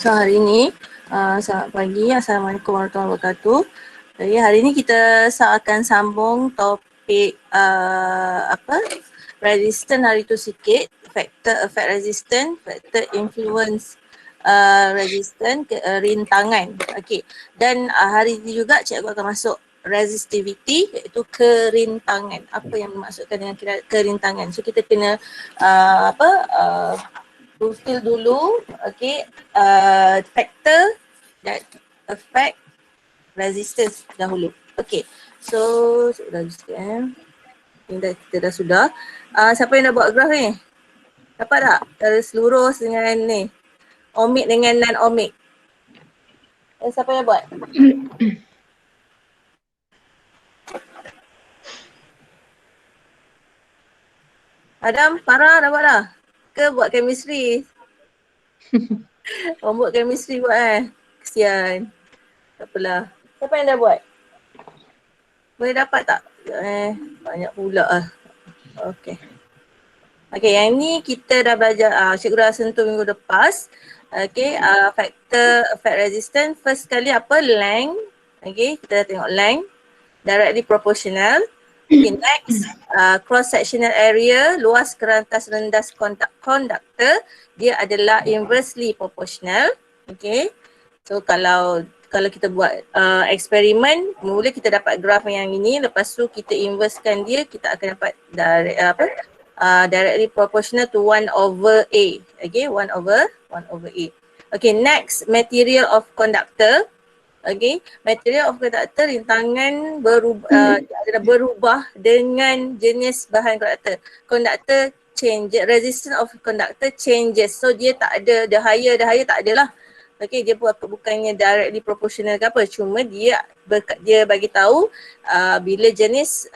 So hari ni, selamat pagi, Assalamualaikum warahmatullahi wabarakatuh. Jadi hari ni kita akan sambung topik resistant hari tu sikit, faktor effect resistant, faktor influence resistant, rintangan. Okey. Dan hari ni juga cikgu akan masuk resistivity, iaitu kerintangan. Apa yang dimaksudkan dengan kerintangan? So kita kena fulfill dulu, okay, factor that affect resistance dahulu. Okay, so dah sikit kita dah sudah. Siapa yang dah buat graf ni? Dapat tak? Garis lurus dengan ni, ohmic dengan non-ohmic. Siapa yang buat? Adam, Farah dah buat dah? Ke buat chemistry? Orang buat chemistry buat kesian. Tak apalah. Siapa yang dah buat? Boleh dapat tak? Banyak pula lah. Okay. Okay, yang ni kita dah belajar, cikgu dah sentuh minggu lepas. Okay, factor effect resistance. First sekali apa? Length. Okay, kita dah tengok length. Directly proportional. Okay, next, cross-sectional area, luas kerantas rendas conductor, dia adalah inversely proportional. Okay, so kalau kita buat eksperimen, mula kita dapat graf yang ini, lepas tu kita inversekan dia, kita akan dapat directly proportional to 1/A. Okay, 1/A. Okay, next, material of conductor. Okay, material of conductor, rintangan berubah dengan jenis bahan conductor. Conductor change, resistance of conductor changes. So dia tak ada, the higher tak ada lah. Okay, dia bukannya directly proportional ke apa, cuma dia bagi tahu bila jenis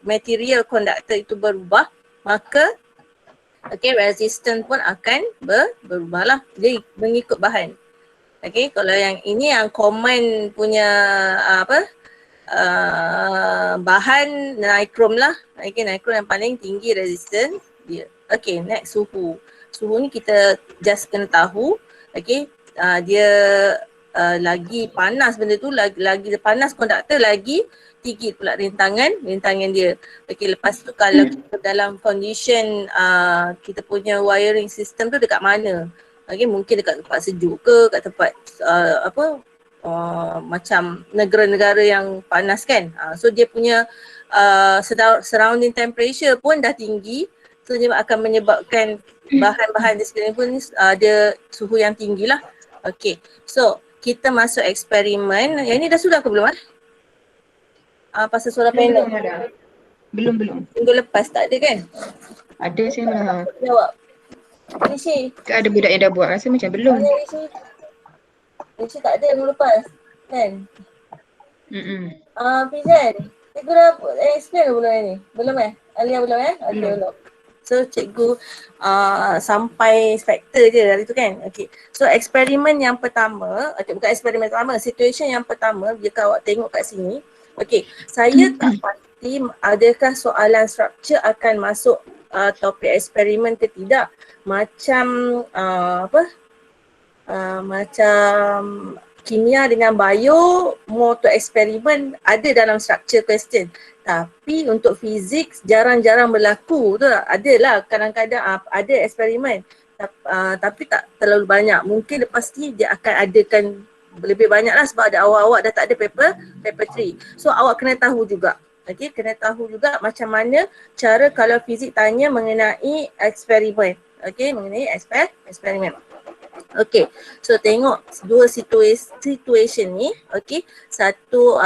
material conductor itu berubah, maka okay, resistance pun akan berubah lah. Dia mengikut bahan. Okay, kalau yang ini yang common punya bahan nichrome lah. Okay, nichrome yang paling tinggi resistance dia. Okay, next suhu. Suhu ni kita just kena tahu. Okay, dia lagi panas benda tu, lagi panas konduktor, lagi tinggi pula rintangan dia. Okay, lepas tu kalau kita dalam condition kita punya wiring system tu dekat mana? Okay, mungkin dekat tempat sejuk ke, kat tempat macam negara-negara yang panas kan. So dia punya surrounding temperature pun dah tinggi. So dia akan menyebabkan bahan-bahan di sekeliling pun ada suhu yang tinggi lah. Okay, so kita masuk eksperimen. Yang ni dah sudah ke belum pasal solar panel? Belum. Minggu lepas tak ada kan? Ada saya malah. Jawab. Rishi. Ada budak yang dah buat, rasa macam belum. Rishi tak ada minggu lepas kan? Pizan, cikgu dah explain ke belum ni? Belum Alia belum Okay, belum. So cikgu sampai faktor je hari tu kan? Okay, so eksperimen yang pertama, bukan eksperimen pertama, situation yang pertama, jika awak tengok kat sini. Okay, saya tak pasti adakah soalan structure akan masuk topik eksperimen ke tidak. Macam macam kimia dengan bio, more to eksperimen ada dalam structure question. Tapi untuk fizik jarang-jarang berlaku tu lah. Adalah kadang-kadang ada eksperimen tapi tak terlalu banyak. Mungkin lepas ni dia akan adakan lebih banyak lah sebab ada awak dah tak ada paper 3. So awak kena tahu juga. Okay, kena tahu juga macam mana cara kalau fizik tanya mengenai eksperimen. Okay, mengenai eksperimen. Okay, so tengok dua situation ni. Okay, satu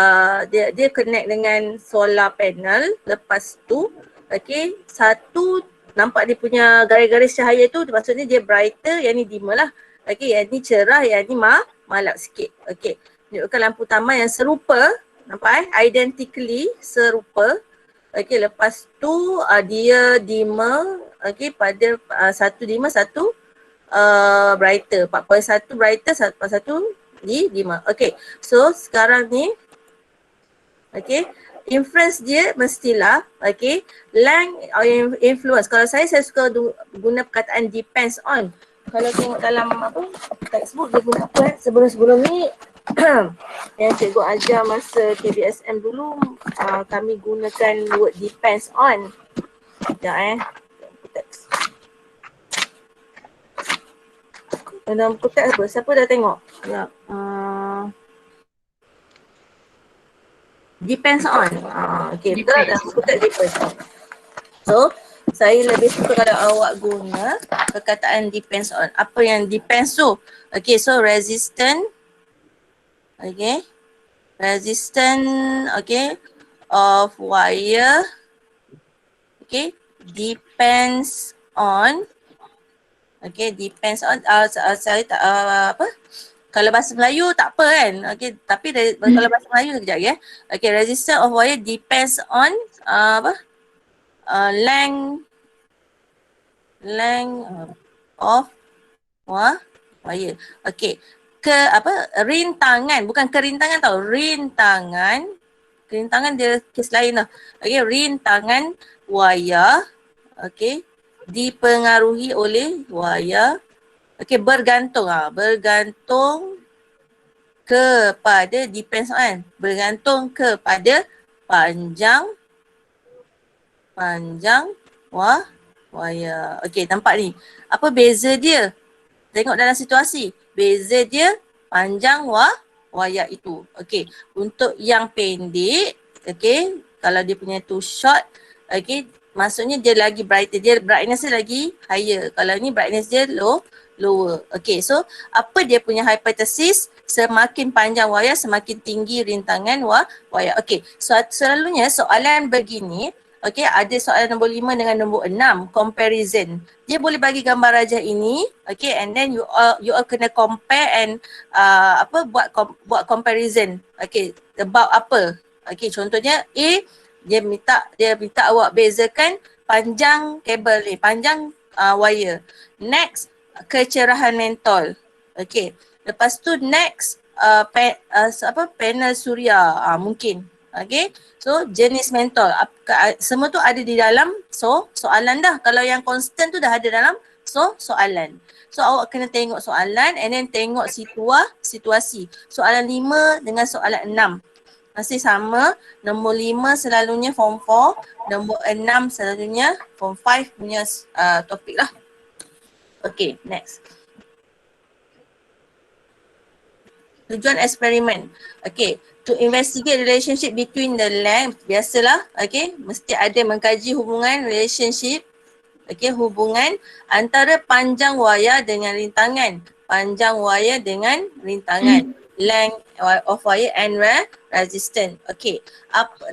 dia connect dengan solar panel. Lepas tu, okay, satu nampak dia punya garis-garis cahaya tu maksudnya dia brighter, yang ni dimmer lah. Okay, yang ni cerah, yang ni malap sikit. Okay, tunjukkan lampu taman yang serupa. Nampak identically serupa. Okay, lepas tu dia dimmer. Okay, pada satu dimmer, satu brighter. 4.1 brighter, 4.1 dimmer. Okay, so sekarang ni okay, inference dia mestilah okay, length or influence. Kalau saya suka guna perkataan depends on. Kalau tengok dalam textbook dia guna apa sebelum-sebelum ni yang cikgu ajar masa KBSM dulu kami gunakan word depends on. Sekejap teks. Dalam buku teks apa? Siapa dah tengok? Sekejap. Depends on. Okay, betul dalam buku teks depends on. So, saya lebih suka kalau awak guna perkataan depends on. Apa yang depends tu? Okay, so resistant. Okay. Resistant, okay, of wire. Okay, depends on. Okay, depends on. Saya tak, apa? Kalau bahasa Melayu tak apa kan? Okay, tapi kalau bahasa Melayu sekejap ya. Okay, resistance of wire depends on apa? Length of wire. Okay. Rintangan, bukan kerintangan tau. Rintangan dia kes lain lah. Okay, rintangan wayar. Okay, dipengaruhi oleh wayar. Okay, bergantung. Bergantung kepada, depends on. Bergantung kepada panjang wayar. Okay, nampak ni. Apa beza dia? Tengok dalam situasi. Beza dia panjang wayar itu. Okay, untuk yang pendek, okay, kalau dia punya too short, okay, maksudnya dia lagi brighter. Dia brightness dia lagi higher. Kalau ni brightness dia lower. Okay, so apa dia punya hypothesis? Semakin panjang wayar, semakin tinggi rintangan wayar. Okay, so selalunya soalan begini, okay, ada soalan nombor 5 dengan nombor 6, comparison. Dia boleh bagi gambar rajah ini, okay, and then you all kena compare and buat comparison. Okay, about apa? Okay, contohnya A, dia minta awak bezakan panjang kabel ni, panjang wire. Next, kecerahan mentol. Okay, lepas tu next panel suria mungkin. Okay, so jenis mentol, semua tu ada di dalam soalan dah. Kalau yang constant tu dah ada dalam soalan. So awak kena tengok soalan and then tengok situasi. Soalan 5 dengan soalan 6 masih sama. Nombor 5 selalunya form 4, nombor 6 selalunya form 5 punya topik lah. Okay, next. Tujuan eksperimen. Okay, to investigate relationship between the length, biasalah, okay, mesti ada mengkaji hubungan relationship, okay, hubungan antara panjang wayar dengan rintangan. Panjang wayar dengan rintangan. Length of wire and resistance. Okay,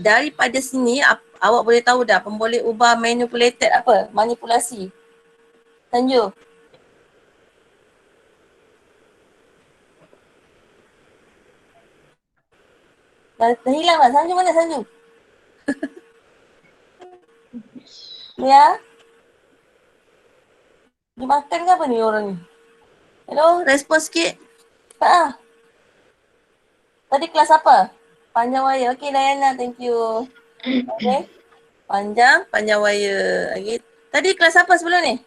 daripada sini awak boleh tahu dah pemboleh ubah manipulated apa? Manipulasi. Sanju. Dah hilang tak? Sanju mana Sanju? Ya? Dia makan ke apa ni orang ni? Hello, respon sikit. Tadi kelas apa? Panjang wayar. Okay, Dayana, thank you. Okay. Panjang wayar. Okay. Tadi kelas apa sebelum ni?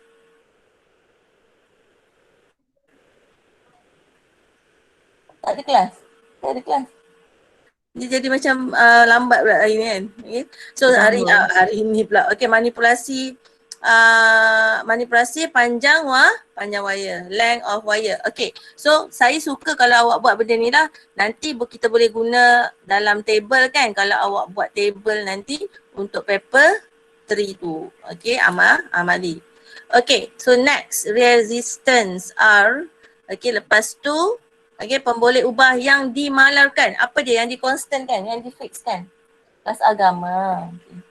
Tak ada kelas? Tak ada kelas. Dia jadi macam lambat pula hari ni kan. Okay. So hari ni pula. Okay, manipulasi panjang wire, length of wire. Okay, so saya suka kalau awak buat benda ni lah. Nanti kita boleh guna dalam table kan, kalau awak buat table nanti untuk paper 3 tu. Okay, amali. Okay, so next, resistance R. Okay, lepas tu, okay, pemboleh ubah yang dimalarkan. Apa dia yang dikonstankan, yang difixkan? Kelas agama. Okay.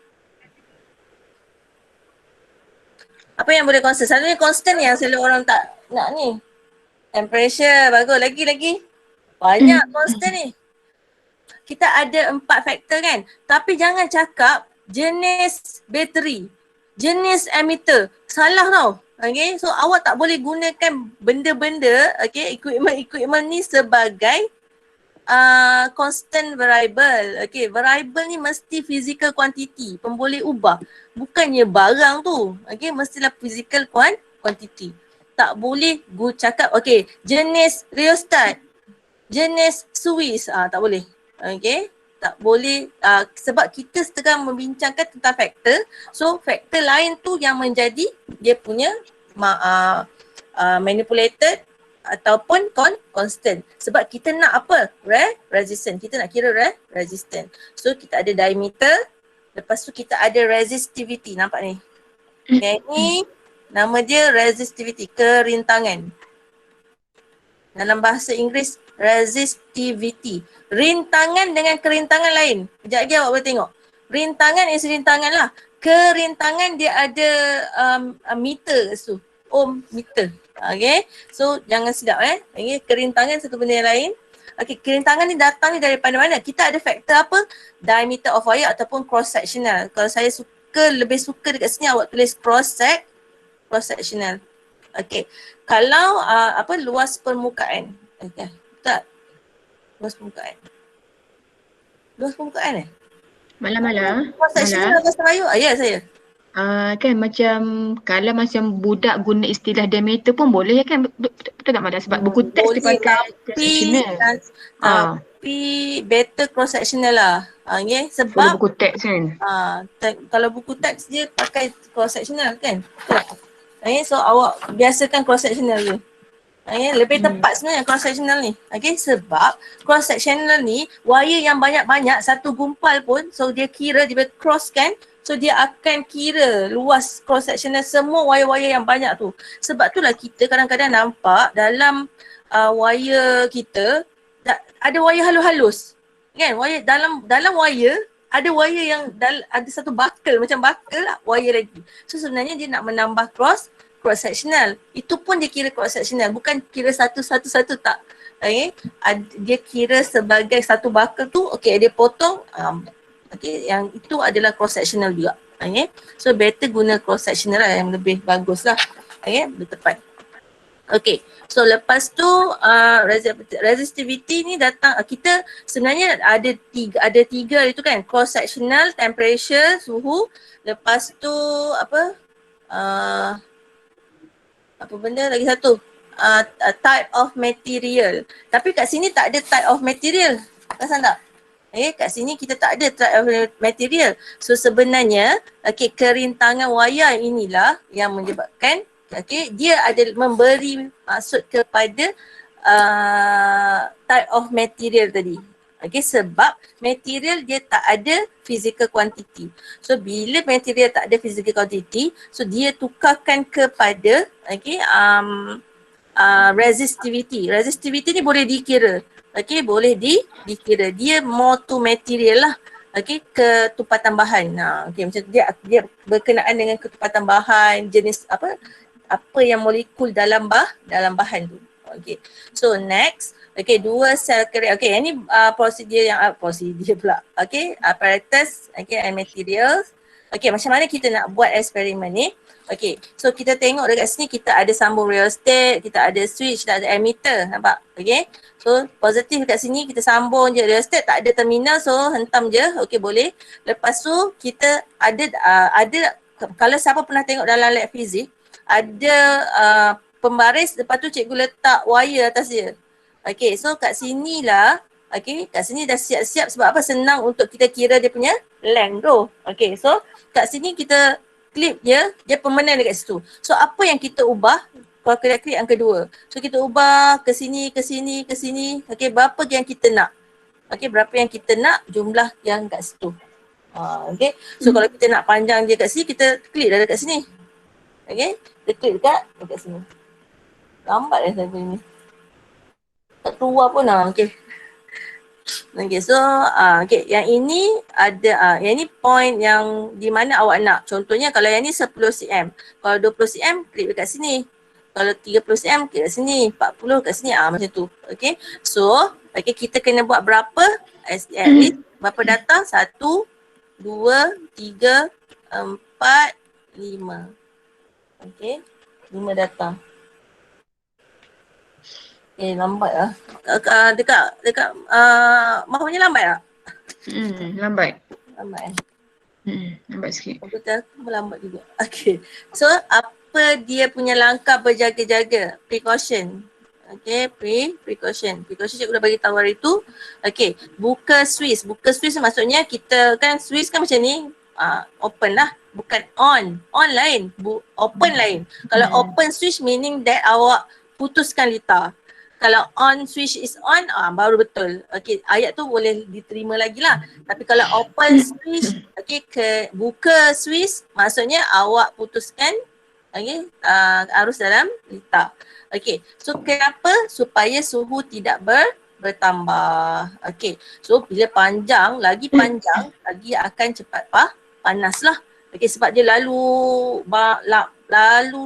Apa yang boleh constant? Selalunya constant yang selalu orang tak nak ni. Temperature, bagus. Lagi. Banyak constant ni. Kita ada 4 faktor kan. Tapi jangan cakap jenis bateri, jenis emitter. Salah tau. Okay, so awak tak boleh gunakan benda-benda, okay, equipment ni sebagai constant variable. Okay, variable ni mesti physical quantity, pemboleh ubah. Bukannya barang tu. Okay, mestilah physical quantity. tak boleh cakap okay, jenis rheostat, jenis Swiss, tak boleh. Okay, tak boleh sebab kita sedang membincangkan tentang faktor. So faktor lain tu yang menjadi dia punya manipulated ataupun constant. Sebab kita nak apa? Resistance. Kita nak kira resistance. So kita ada diameter, lepas tu kita ada resistivity. Nampak ni? Yang ni nama dia resistivity, kerintangan. Dalam bahasa Inggeris, resistivity. Rintangan dengan kerintangan lain. Sekejap lagi awak boleh tengok. Rintangan is rintangan lah. Kerintangan dia ada meter kat situ. Ohm meter. Okay. So jangan silap Okay. Kerintangan satu benda yang lain. Okay. Kerintangan ni datang ni daripada mana? Kita ada faktor apa? Diameter of wire ataupun cross sectional. Kalau saya lebih suka dekat sini awak tulis cross sectional. Okay. Kalau luas permukaan. Okay. Tak. Luas permukaan. Luas permukaan Malam-malam. Cross sectional atas kayu. Ya saya. Kan macam kalau macam budak guna istilah diameter pun boleh ya kan? Betul tak Madam? Sebab buku teks dia pakai cross-sectional. Tapi better cross sectional lah. Okay. Sebab Sebab buku teks kan? kalau buku teks dia pakai cross sectional kan? Okay. So awak biasakan cross sectional je. Okay. Lebih tepat sebenarnya cross sectional ni. Okay. Sebab cross sectional ni wire yang banyak-banyak satu gumpal pun, so dia kira dia cross kan, so dia akan kira luas cross sectional semua wire-wire yang banyak tu. Sebab itulah kita kadang-kadang nampak dalam wire kita ada wire halus-halus. Kan? Wire dalam wire ada wire yang ada satu buckle, macam buckle lah, wire lagi. So sebenarnya dia nak menambah cross sectional. Itu pun dia kira cross sectional, bukan kira satu-satu tak. Okay? Dia kira sebagai satu buckle tu, okay, dia potong. Okay, yang itu adalah cross sectional juga. Okay? So better guna cross sectional lah yang lebih bagus lah. Okay? Lebih tepat. Okay, so lepas tu resistivity ni datang, kita sebenarnya ada tiga itu kan, cross sectional, temperature, suhu, lepas tu apa benda lagi satu, type of material. Tapi kat sini tak ada type of material, perasan tak? Kat sini kita tak ada type of material. So sebenarnya kerintangan wayar inilah yang menyebabkan dia ada memberi maksud kepada type of material tadi. Sebab material dia tak ada physical quantity. So bila material tak ada physical quantity, so dia tukarkan kepada resistivity. Resistivity ni boleh dikira. Boleh dikira. Dia more to material lah. Ketupatan bahan. Macam dia berkenaan dengan ketupatan bahan, jenis apa yang molekul dalam bahan tu. So next, dua sel carrier. Yang ni prosedur pula. Apparatus, and materials. Macam mana kita nak buat eksperimen ni? So kita tengok dekat sini kita ada sambung rheostat, kita ada switch, kita ada ammeter, nampak? So positif dekat sini kita sambung je rheostat, tak ada terminal, so hentam je. Boleh. Lepas tu kita ada kalau siapa pernah tengok dalam lab fizik, ada pembaris, lepas tu cikgu letak wire atas dia. So kat sini lah, kat sini dah siap-siap sebab apa? Senang untuk kita kira dia punya length tu. So kat sini kita clip dia permanent dekat situ. So apa yang kita ubah? Kalau kita klik yang kedua. So kita ubah ke sini, ke sini, ke sini. Berapa yang kita nak? Berapa yang kita nak, jumlah yang kat situ. So kalau kita nak panjang dia kat sini, kita klik dah dekat sini. Kita klik dekat sini. Lambat saya punya ni. Tak keluar pun lah. So yang ini ada yang ini point yang di mana awak nak. Contohnya kalau yang ni 10 cm. Kalau 20 cm klik dekat sini. Kalau 30 cm klik dekat sini. 40 kat sini macam tu. So kita kena buat berapa? At least berapa data? 1 2 3 4 5. 5 data. Lambat lah. Dekat mahunya lambat tak? Lambat. Lambat Lambat sikit. Komputer aku melambat juga. So apa dia punya langkah berjaga-jaga, precaution. Okay, precaution. Precaution cikgu dah bagi tahu hari tu. Okay, buka Swiss. Buka Swiss maksudnya kita kan Swiss kan macam ni, open lah. Bukan on. On lain, open lain. Kalau open switch meaning that awak putuskan litar. Kalau on switch is on, baru betul. Okay, ayat tu boleh diterima lagi lah. Tapi kalau open switch, okay, buka switch maksudnya awak putuskan, okay, arus dalam litar. Okay, so kenapa? Supaya suhu tidak bertambah. Okay, so bila panjang, lagi akan cepat panas lah. Okay, sebab dia lalu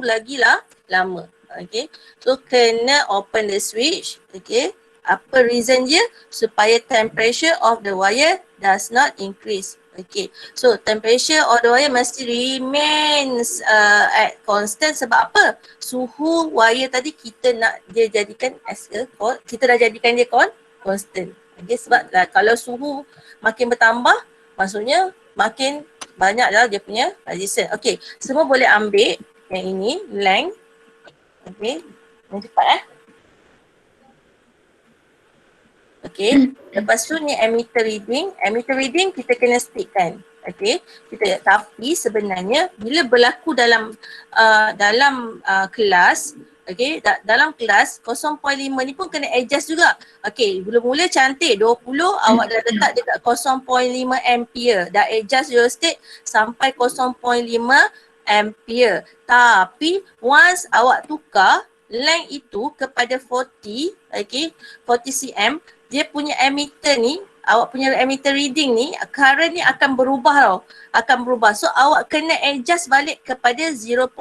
lagi lah lama. Okay, so kena open the switch. Okay, apa reason dia? Supaya temperature of the wire does not increase. Okay, so temperature of the wire mesti remains at constant. Sebab apa? Suhu wire tadi kita nak dia jadikan as a, kita dah jadikan dia constant. Okay, sebab kalau suhu makin bertambah, maksudnya makin banyak lah dia punya resistance. Okay, semua boleh ambil yang ini, length. Okay, yang cepat Okay, lepas tu ni emitter reading. Emitter reading kita kena stickkan. Okay, tapi sebenarnya bila berlaku dalam kelas, okay, dalam kelas 0.5 ni pun kena adjust juga. Okay, mula-mula cantik 20, awak dah letak dekat 0.5 ampere. Dah adjust your state sampai 0.5 ampere. Tapi once awak tukar length itu kepada 40, okay, 40 cm, dia punya emitter ni, awak punya emitter reading ni, current ni akan berubah tau. Akan berubah. So awak kena adjust balik kepada 0.5.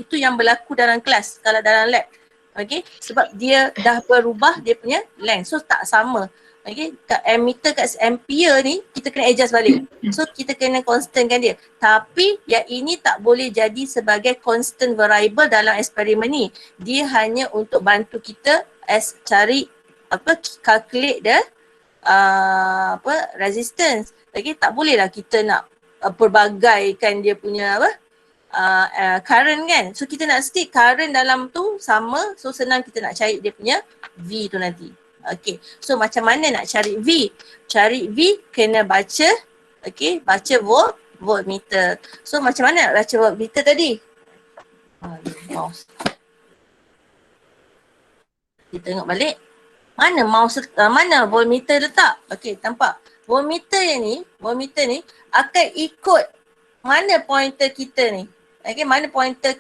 Itu yang berlaku dalam kelas, kalau dalam lab. Okay, sebab dia dah berubah dia punya length. So tak sama. Okay, kat emitter kat ampere ni kita kena adjust balik. So kita kena constantkan dia. Tapi yang ini tak boleh jadi sebagai constant variable dalam eksperimen ni. Dia hanya untuk bantu kita cari calculate the resistance. Okay, tak boleh lah kita nak perbagaikan dia punya current kan. So kita nak stick current dalam tu sama. So senang kita nak cari dia punya V tu nanti. Okay, so macam mana nak cari V? Cari V kena baca, okay, baca voltmeter. So macam mana nak baca voltmeter tadi? Mouse. Kita tengok balik. Mana mouse, mana voltmeter letak? Okay, nampak? Voltmeter ni akan ikut mana pointer kita ni. Okay, mana pointer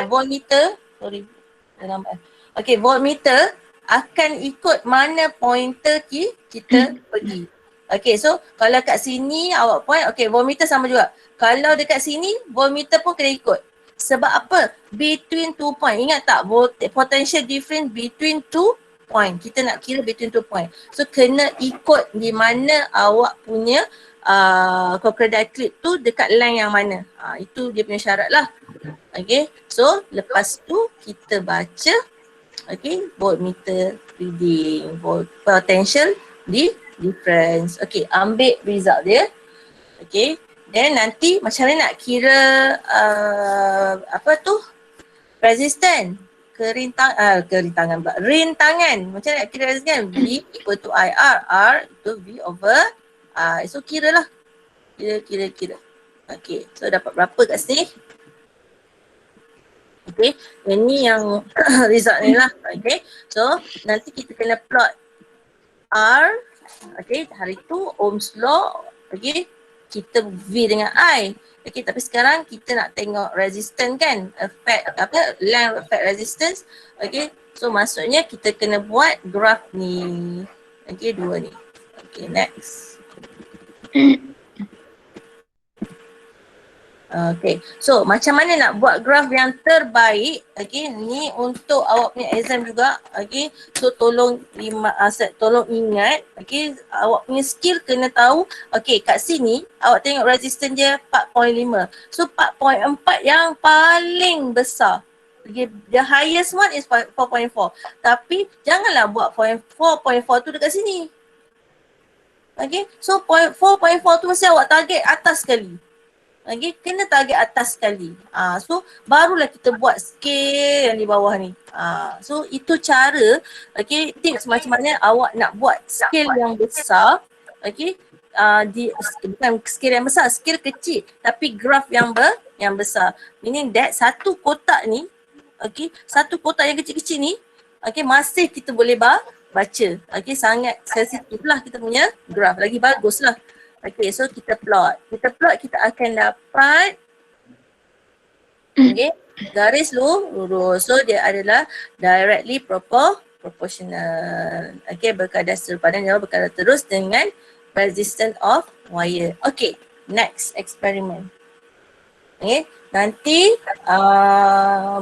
voltmeter? Sorry, dah lambat. Okay, voltmeter akan ikut mana pointer kita pergi. Okay, so kalau kat sini awak point, okay, voltmeter sama juga. Kalau dekat sini, voltmeter pun kena ikut. Sebab apa? Between 2 point. Ingat tak? Potential difference between 2 point. Kita nak kira between 2 point. So kena ikut di mana awak punya crocodile clip tu dekat line yang mana. Itu dia punya syarat lah. Okay, so lepas tu kita baca, okay, voltmeter reading, potential difference. Okay, ambil result dia. Okay, then nanti macam mana nak kira resistance, rintangan. Macam mana nak kira resistance? V equal to IR, R itu V over I. So kira lah. Kira. Okay, so dapat berapa kat sini? Okay, ini yang result ni lah. Okay, so nanti kita kena plot R, okay, hari tu Ohm's law, okay, kita V dengan I. Okay, tapi sekarang kita nak tengok resistance kan, length effect resistance. Okay, so maksudnya kita kena buat graf ni. Okay, dua ni. Okay, next. Okay, so macam mana nak buat graf yang terbaik? Okay, ni untuk awak punya exam juga. Okay, so tolong ingat. Okay, awak punya skill kena tahu. Okay, kat sini awak tengok resistance dia 4.5. So 4.4 yang paling besar. Okay, the highest one is 4.4. Tapi janganlah buat 4.4 tu dekat sini. Okay, so 4.4 tu mesti awak target atas sekali. Okay, kena target atas sekali. So barulah kita buat scale yang di bawah ni. So itu cara, okay, tips macam mana awak nak buat scale yang besar, okay, bukan scale yang besar, scale kecil tapi graf yang besar. Meaning that satu kotak ni, okay, satu kotak yang kecil-kecil ni, okay, masih kita boleh baca. Okay, sangat sensitif lah kita punya graf. Lagi bagus lah. Okay, so kita plot. Kita akan dapat, okay, garis lurus. So dia adalah directly proportional. Okay, berkadar serupadan jauh berkadar terus dengan resistance of wire. Okay, next experiment. Okay, nanti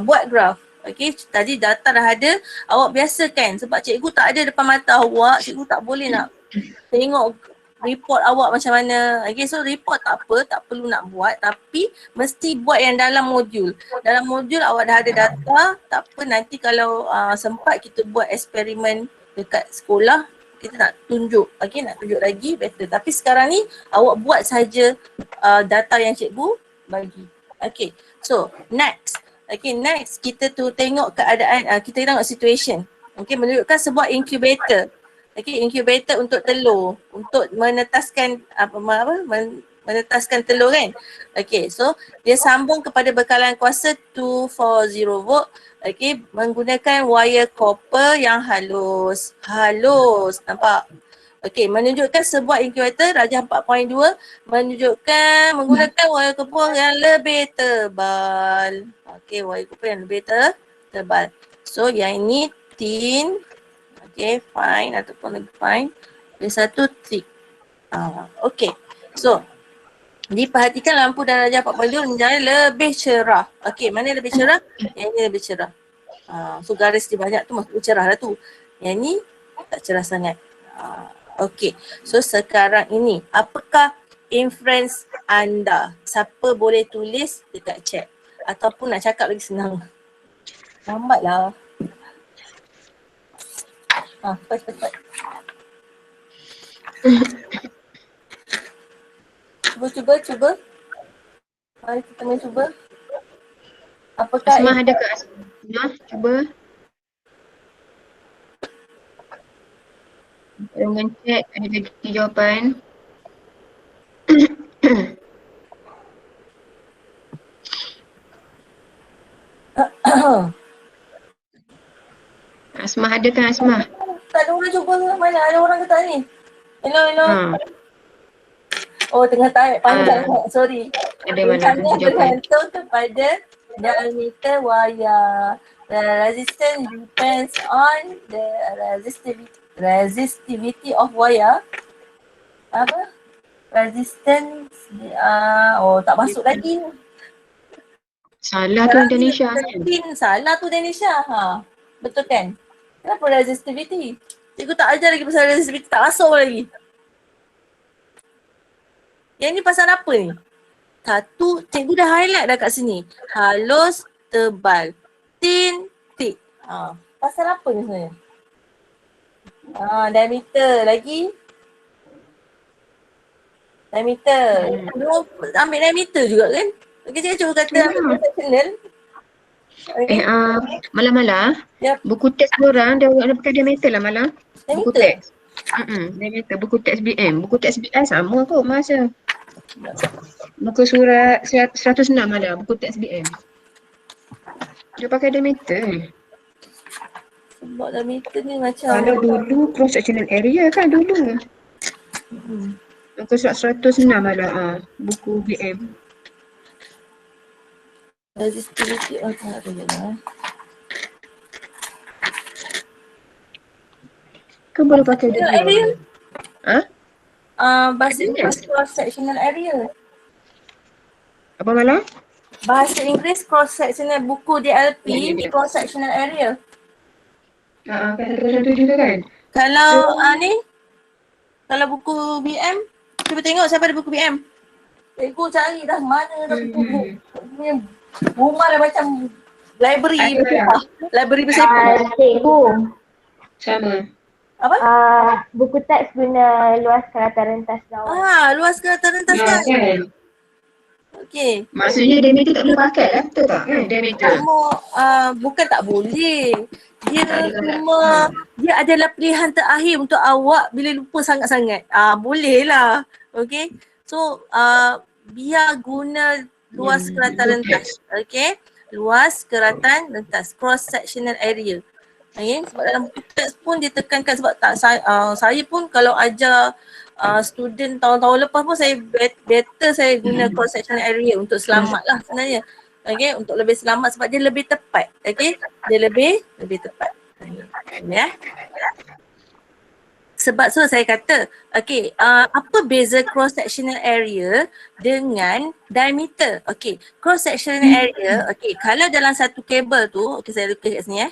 buat graf. Okay, tadi data dah ada, awak biasakan sebab cikgu tak ada depan mata awak, cikgu tak boleh nak tengok report awak macam mana. Okay, so report tak apa, tak perlu nak buat tapi mesti buat yang dalam modul. Dalam modul awak dah ada data, tak apa nanti kalau sempat kita buat eksperimen dekat sekolah, kita nak tunjuk, okay, nak tunjuk lagi better. Tapi sekarang ni awak buat saja data yang cikgu bagi. Okay, so next. Okay, next kita tu tengok keadaan, kita tengok situation. Okay, menunjukkan sebuah incubator. Okay, incubator untuk telur, untuk menetaskan menetaskan telur kan. Okay, so dia sambung kepada bekalan kuasa 240 volt. Okay, menggunakan wire copper yang halus. Halus, nampak? Okay, menunjukkan sebuah incubator darjah 4.2 menggunakan wire copper yang lebih tebal. Okay, wire copper yang lebih tebal. So yang ini tin. Okay, fine ataupun lebih fine. Yang satu thick. Okay, so diperhatikan lampu darjah 4.2 menjadi lebih cerah. Okay, mana lebih cerah? Yang ini lebih cerah. So garis dia banyak tu maksudnya cerah lah tu. Yang ni tak cerah sangat. Okay, so sekarang ini apakah inference anda? Siapa boleh tulis dekat chat? Ataupun nak cakap lagi senang. Lambatlah. Cepat. Cuba. Mari kita main cuba. Apakah Asma ada ke Asma? Cuba. Dengan chat ada lagi jawapan. Asma ada kan Asma? Tak ada orang cuba, mana ada orang kata ni? Hello. Oh, tengah tarik panjang. Sorry. Ada mana jawapan? Bergantung kepada diameter wire. The resistance depends on the resistivity of wire. Apa? Resistance, tak masuk lagi. Salah tu Indonesia. Salah tu Indonesia. Betul kan? Kenapa resistivity? Cikgu tak ajar lagi pasal resistivity, tak masuk lagi. Yang ni pasal apa ni? Satu, cikgu dah highlight dah kat sini. Halus, tebal, tin, thick. Pasal apa ni sebenarnya? Diameter lagi. Diameter. Ambil diameter juga kan? Okay, cikgu cuba kata ambil sectional. Malam-malam, Yep. buku teks korang dia ada pakai diameter lah malam. Buku Diameter? teks. Diameter, buku teks BM. Buku teks BM sama kot masa. Muka surat 106 ada buku teks BM. Dia pakai diameter. Sebab diameter ni macam Kalau dulu cross sectional area kan dulu. Muka surat 106 ada buku BM. resistivity tak ada lah. Kan boleh pakai dia. Area. Bahasa Ada Inggeris cross sectional area. Apa malam? Bahasa Inggeris cross sectional buku DLP cross sectional area. Kan satu juga kan? Kalau ni kalau buku BM, cuba tengok siapa ada buku BM. Cikgu cari dah mana dah buku. Rumah dah macam library besar. Library besar. Cikgu. Sama. Apa? Buku teks guna luas kerata rentas bawah. Luas kereta rentas kan? Okey. Maksudnya diameter tak boleh pakai lah, betul tak? Diameter. Bukan tak boleh. Dia Tak ada galak. cuma dia adalah pilihan terakhir untuk awak bila lupa sangat-sangat. Boleh lah. Okey. So biar guna luas keratan rentas. Okey. Luas keratan rentas, cross sectional area. Okay. Sebab dalam teks pun dia tekankan sebab saya pun kalau ajar student tahun-tahun lepas pun saya better saya guna cross sectional area untuk selamat lah sebenarnya. Okay, untuk lebih selamat sebab dia lebih tepat. Okay, dia lebih tepat. Ya. Sebab saya kata, okay, apa beza cross sectional area dengan diameter? Okay, cross sectional area, okay, kalau dalam satu kabel tu, okay saya lukis kat sini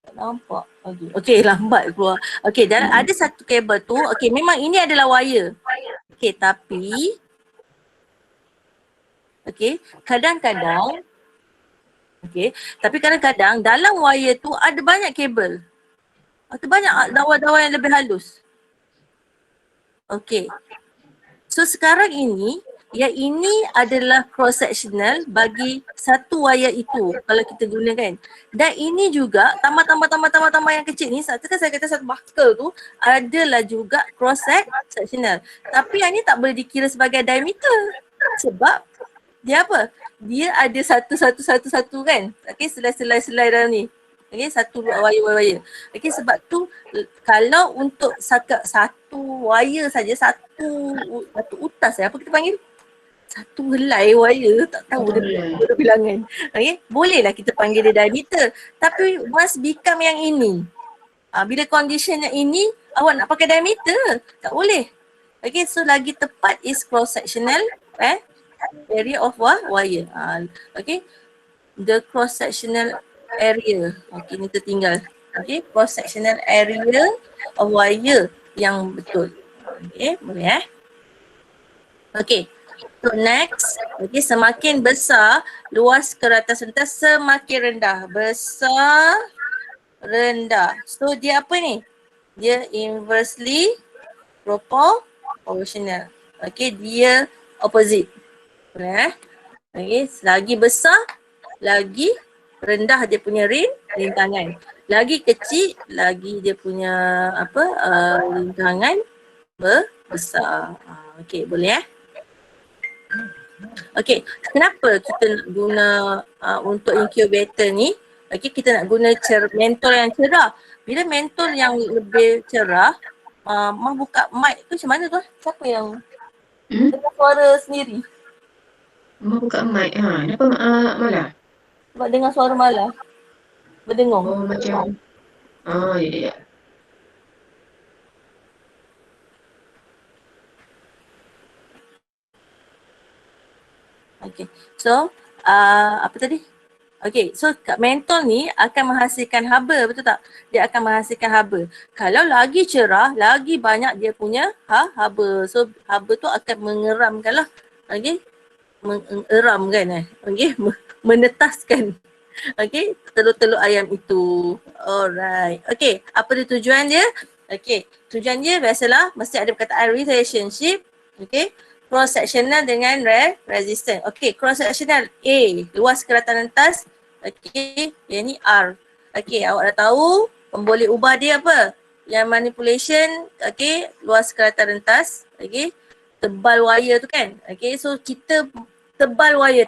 tak nampak lagi. Okay, lambat keluar. Okay, dalam ada satu kabel tu, okay, memang ini adalah wire. Okay, tapi okay, kadang-kadang dalam wire tu ada banyak kabel. Ada banyak dawai-dawai yang lebih halus. Okay. So sekarang ini, yang ini adalah cross sectional bagi satu wire itu kalau kita gunakan. Dan ini juga tambah yang kecil ni, saya kata satu buckle tu adalah juga cross sectional. Tapi yang ni tak boleh dikira sebagai diameter. Sebab dia apa? Dia ada satu kan. Okay, selai dalam ni. Okay, satu wire. Okay, sebab tu kalau untuk satu wire saja, satu utas apa kita panggil? Satu helai wire, tak tahu dia bilangan. Okay, bolehlah kita panggil dia diameter. Tapi must become yang ini. Bila condition yang ini, awak nak pakai diameter? Tak boleh. Okay, so lagi tepat is cross sectional area of wire. Okay, the cross sectional area. Okay, ni tertinggal. Okay, cross sectional area of wire yang betul. Okay, boleh Okay, so next. Okay, semakin besar luas kertas rentas semakin rendah. Besar, rendah. So dia apa ni? Dia inversely proportional. Okay, dia opposite. Boleh Okay, lagi besar, lagi rendah dia punya rintangan. Lagi kecil, lagi dia punya rintangan besar. Okey, boleh Okey, kenapa kita nak guna untuk incubator ni? Okey, kita nak guna mentol yang cerah. Bila mentol yang lebih cerah, Mah buka mic tu macam mana tu? Siapa yang dengar suara sendiri? Mah buka mic. Kenapa malah? Sebab dengar suara malah. Berdengung. Oh, macam. Ya. Okay. So, apa tadi? Okay, so mentol ni akan menghasilkan haba, betul tak? Dia akan menghasilkan haba. Kalau lagi cerah, lagi banyak dia punya haba. So, haba tu akan mengeramkan lah. Okay, mengeramkan Okay, menetaskan. Okay, telur-telur ayam itu. Alright. Okay, apa dia tujuan dia? Okay, tujuan dia biasalah mesti ada perkataan relationship. Okay, cross sectional dengan resistance. Okay, cross sectional A, luas keratan rentas. Okay, yang ni R. Okay, awak dah tahu pemboleh ubah dia apa? Yang manipulation, okay, luas keratan rentas. Okay, tebal wire tu kan. Okay, so kita tebal wire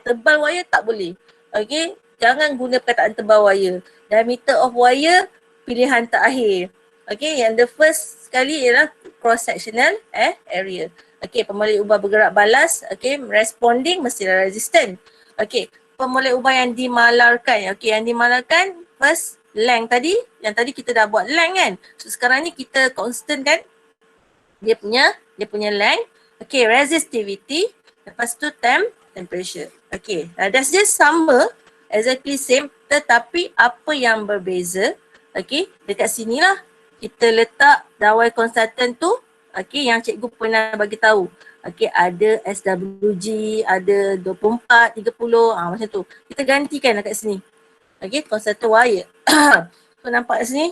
tak boleh. Okay, jangan guna perkataan tebal wire. Diameter of wire, pilihan terakhir. Okay, yang the first sekali ialah cross sectional area. Okay, pemoleh ubah bergerak balas. Okay, responding mestilah resistant. Okay, pemoleh ubah yang dimalarkan. Okay, yang dimalarkan first length tadi. Yang tadi kita dah buat length kan. So sekarang ni kita constant kan. Dia punya length. Okay, resistivity. Lepas tu temperature. Okay, that's just sama. Exactly same. Tetapi apa yang berbeza. Okay, dekat sini lah kita letak dawai konstantan tu. Okay, yang cikgu pernah bagi tahu. Okay, ada SWG, ada 24, 30, macam tu. Kita gantikan kat sini. Okay, konstantan wire. So nampak kat sini.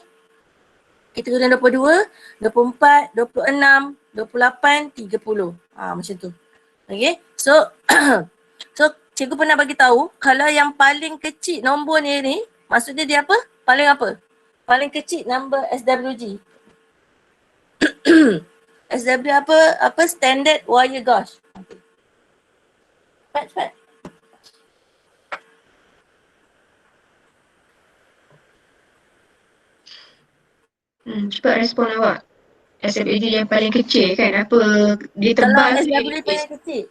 Kita guna 22, 24, 26, 28, 30. Macam tu. Okay, so so cikgu pernah bagi tahu kalau yang paling kecil nombor ni maksudnya dia apa? Paling apa? Paling kecil number SWG. SW apa standard wire gauge. Okay. Cepat. Cepat respon awak. SWG yang paling kecil kan, apa dia Kalau tebal tu SW yang nipis. paling kecil.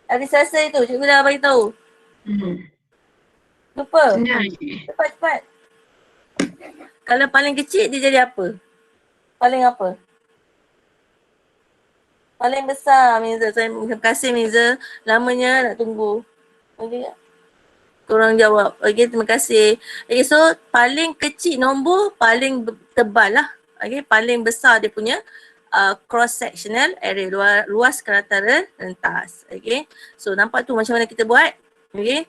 Hari Selasa itu cikgu dah bagi tahu. Lupa. Senang je. Cepat. Kalau paling kecil dia jadi apa? Paling apa? Paling besar Mirza. Terima kasih Mirza. Lamanya nak tunggu. Okay. Korang jawab. Okay, terima kasih. Okay, so paling kecil nombor paling tebal lah. Okay, paling besar dia punya cross sectional area, luas kelataran rentas. Okay, so nampak tu macam mana kita buat. Okay,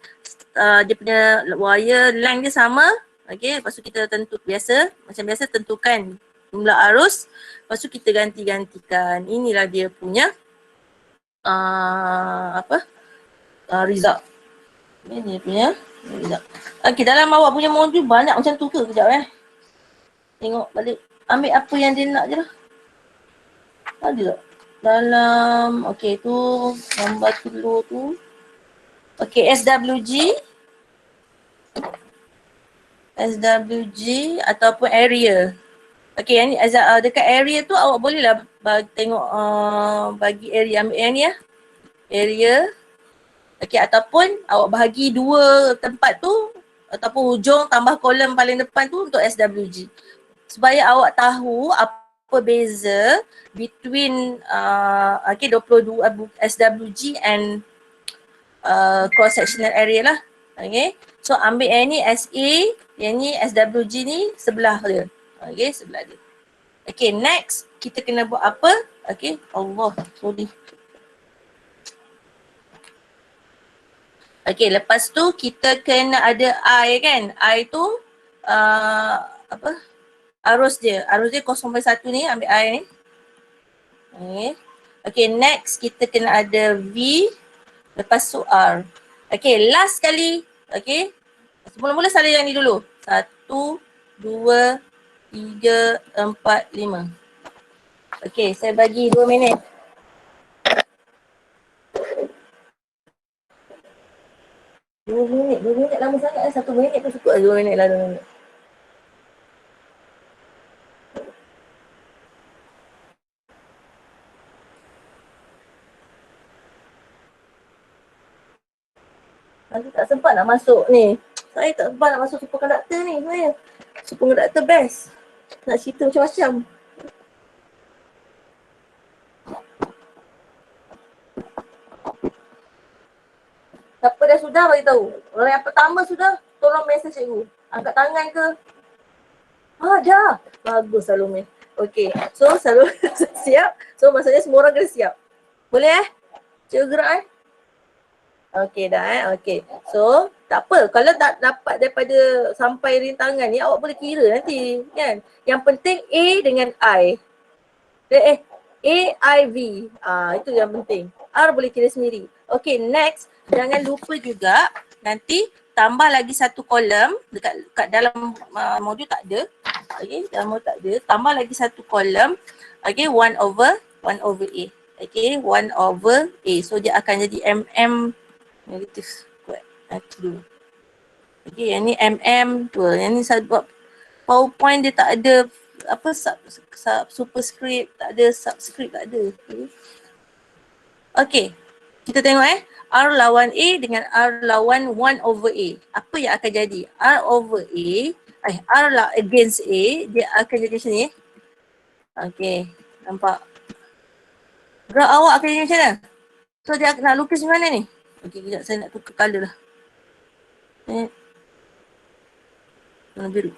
dia punya wire length dia sama. Okay, lepas tu kita macam biasa tentukan jumlah arus. Lepas tu kita gantikan. Inilah dia punya result. Ini dia punya result. Okay, dalam awak punya modul banyak macam tu ke? Kejap tengok balik. Ambil apa yang dia nak je lah. Ada tak? Dalam, okay tu gambar telur tu. Okay, SWG ataupun area. Okay, yang ni dekat area tu awak boleh lah tengok bagi area, ambil yang ni ya. Area. Okay, ataupun awak bahagi dua tempat tu ataupun hujung tambah kolom paling depan tu untuk SWG. Supaya awak tahu apa beza between 22 SWG and cross sectional area lah. Okay, so ambil yang ni SA, yang ni SWG ni sebelah dia. Okay, sebelah dia. Okay, next kita kena buat apa? Okay, sorry. Okay, lepas tu kita kena ada I kan. I tu arus dia 0.1 ni, ambil I ni. Okay, next kita kena ada V, lepas tu R. Okay, last kali. Okay, mula-mula salin yang ni dulu. 1, 2, 3, 4, 5. Okay, saya bagi 2 minit. Dua minit lama sangat 1 minit pun cukup lah, 2 minit lah, 2 minit. Nanti tak sempat nak masuk ni. Saya tak sempat nak masuk superconductor ni sebenarnya. Superconductor best. Nak cerita macam-macam. Siapa dah sudah bagi tahu. Orang yang pertama sudah, tolong mesej cikgu. Angkat tangan ke? Dah. Bagus Salome. Okay. So Salome siap. So maksudnya semua orang kena siap. Boleh Cikgu gerak Okay dah Okay. So tak apa. Kalau tak dapat daripada sampai rintangan ni, awak boleh kira nanti kan. Yang penting A dengan I. A, I, V. Itu yang penting. R boleh kira sendiri. Okay, next. Jangan lupa juga nanti tambah lagi satu kolom dekat dalam modul tak ada. Okay, dalam modul tak ada. Tambah lagi satu kolom. Okay, 1 over A. Okay, 1 over A. So dia akan jadi MM negative square. Okay, yang ni MM tu. Yang ni saya buat PowerPoint dia tak ada apa superscript, tak ada subscript, tak ada. Okay. Kita tengok R lawan A dengan R lawan 1 over A. Apa yang akan jadi? R over A, R against A, dia akan jadi macam ni. Okay. Nampak? Gerak awak akan jadi macam mana? So dia nak lukis macam mana ni? Okay, kejap saya nak tukar colour lah. Warna biru.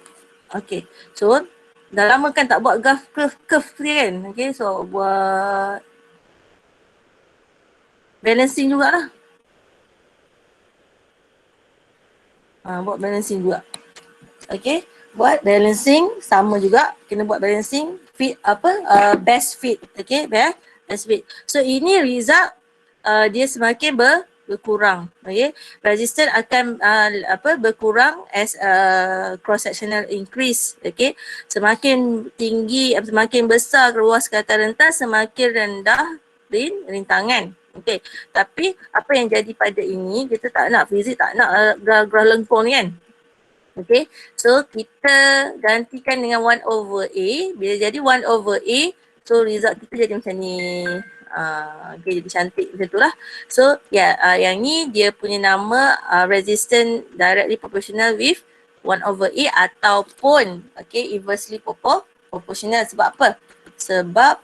Okay. So, dah lama kan tak buat graph curve ni kan? Okay, so buat balancing jugalah. Buat balancing juga. Okay, buat balancing sama juga. Kena buat balancing fit best fit. Okay, best fit. So ini result dia semakin berkurang. Okay. Resistance akan berkurang as cross sectional increase. Okay. Semakin tinggi, semakin besar ruas kata rentas, semakin rendah rintangan. Okay. Tapi apa yang jadi pada ini, kita tak nak fizik, tak nak graf lengkung ni kan. Okay. So kita gantikan dengan 1 over A. Bila jadi 1 over A, so result kita jadi macam ni. Okay, jadi cantik macam tu lah. So yang ni dia punya nama resistance directly proportional with 1 over A ataupun okay, inversely proportional. Sebab apa? Sebab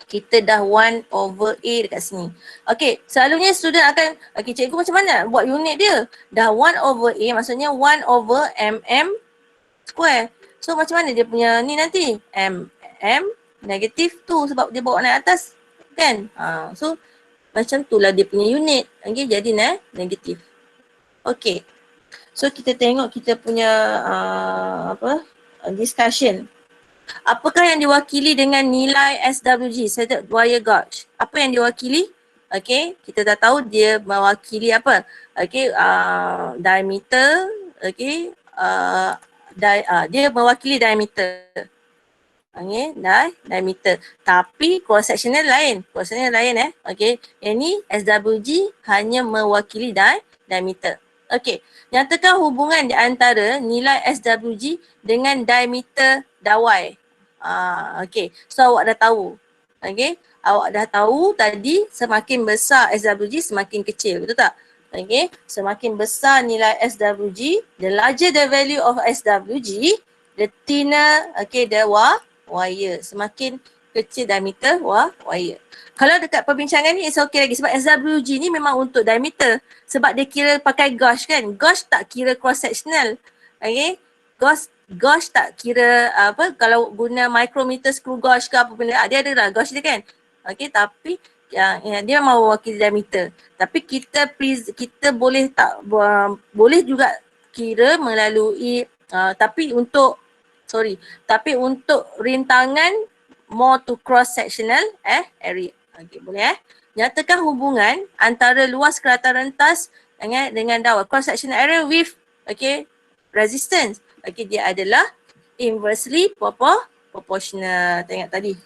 kita dah 1 over A dekat sini. Okay, selalunya student akan, okay, cikgu macam mana buat unit dia? Dah 1 over A maksudnya 1 over mm square. So macam mana dia punya ni nanti? Mm negatif tu sebab dia bawa naik atas kan? So macam tu lah dia punya unit. Okay, jadi negatif. Okay. So kita tengok kita punya discussion. Apakah yang diwakili dengan nilai SWG, standard wire gauge? Apa yang diwakili? Okay, kita dah tahu dia mewakili apa? Okay, diameter. Okay, dia mewakili diameter. Okay, diameter. Tapi cross sectional lain. Cross sectional lain Okay, yang ni SWG hanya mewakili diameter. Okay, nyatakan hubungan di antara nilai SWG dengan diameter dawai. Okay, so awak dah tahu. Okay, awak dah tahu tadi semakin besar SWG semakin kecil, betul tak? Okay, semakin besar nilai SWG, the larger the value of SWG, the thinner the wire. Semakin kecil diameter wire. Kalau dekat perbincangan ni it's okay lagi sebab SWG ni memang untuk diameter sebab dia kira pakai gauge kan. Gauge tak kira cross sectional. Okay, gauge tak kira kalau guna micrometer screw gauge ke apa benda, dia ada lah gauge dia kan. Okay, tapi dia mau mewakili diameter. Tapi kita boleh tak boleh juga kira melalui tapi untuk rintangan more to cross sectional area. Okay, boleh nyatakan hubungan antara luas kerata rentas dengan dawai, cross sectional area with resistance. Okay, dia adalah inversely proportional. Tengok tadi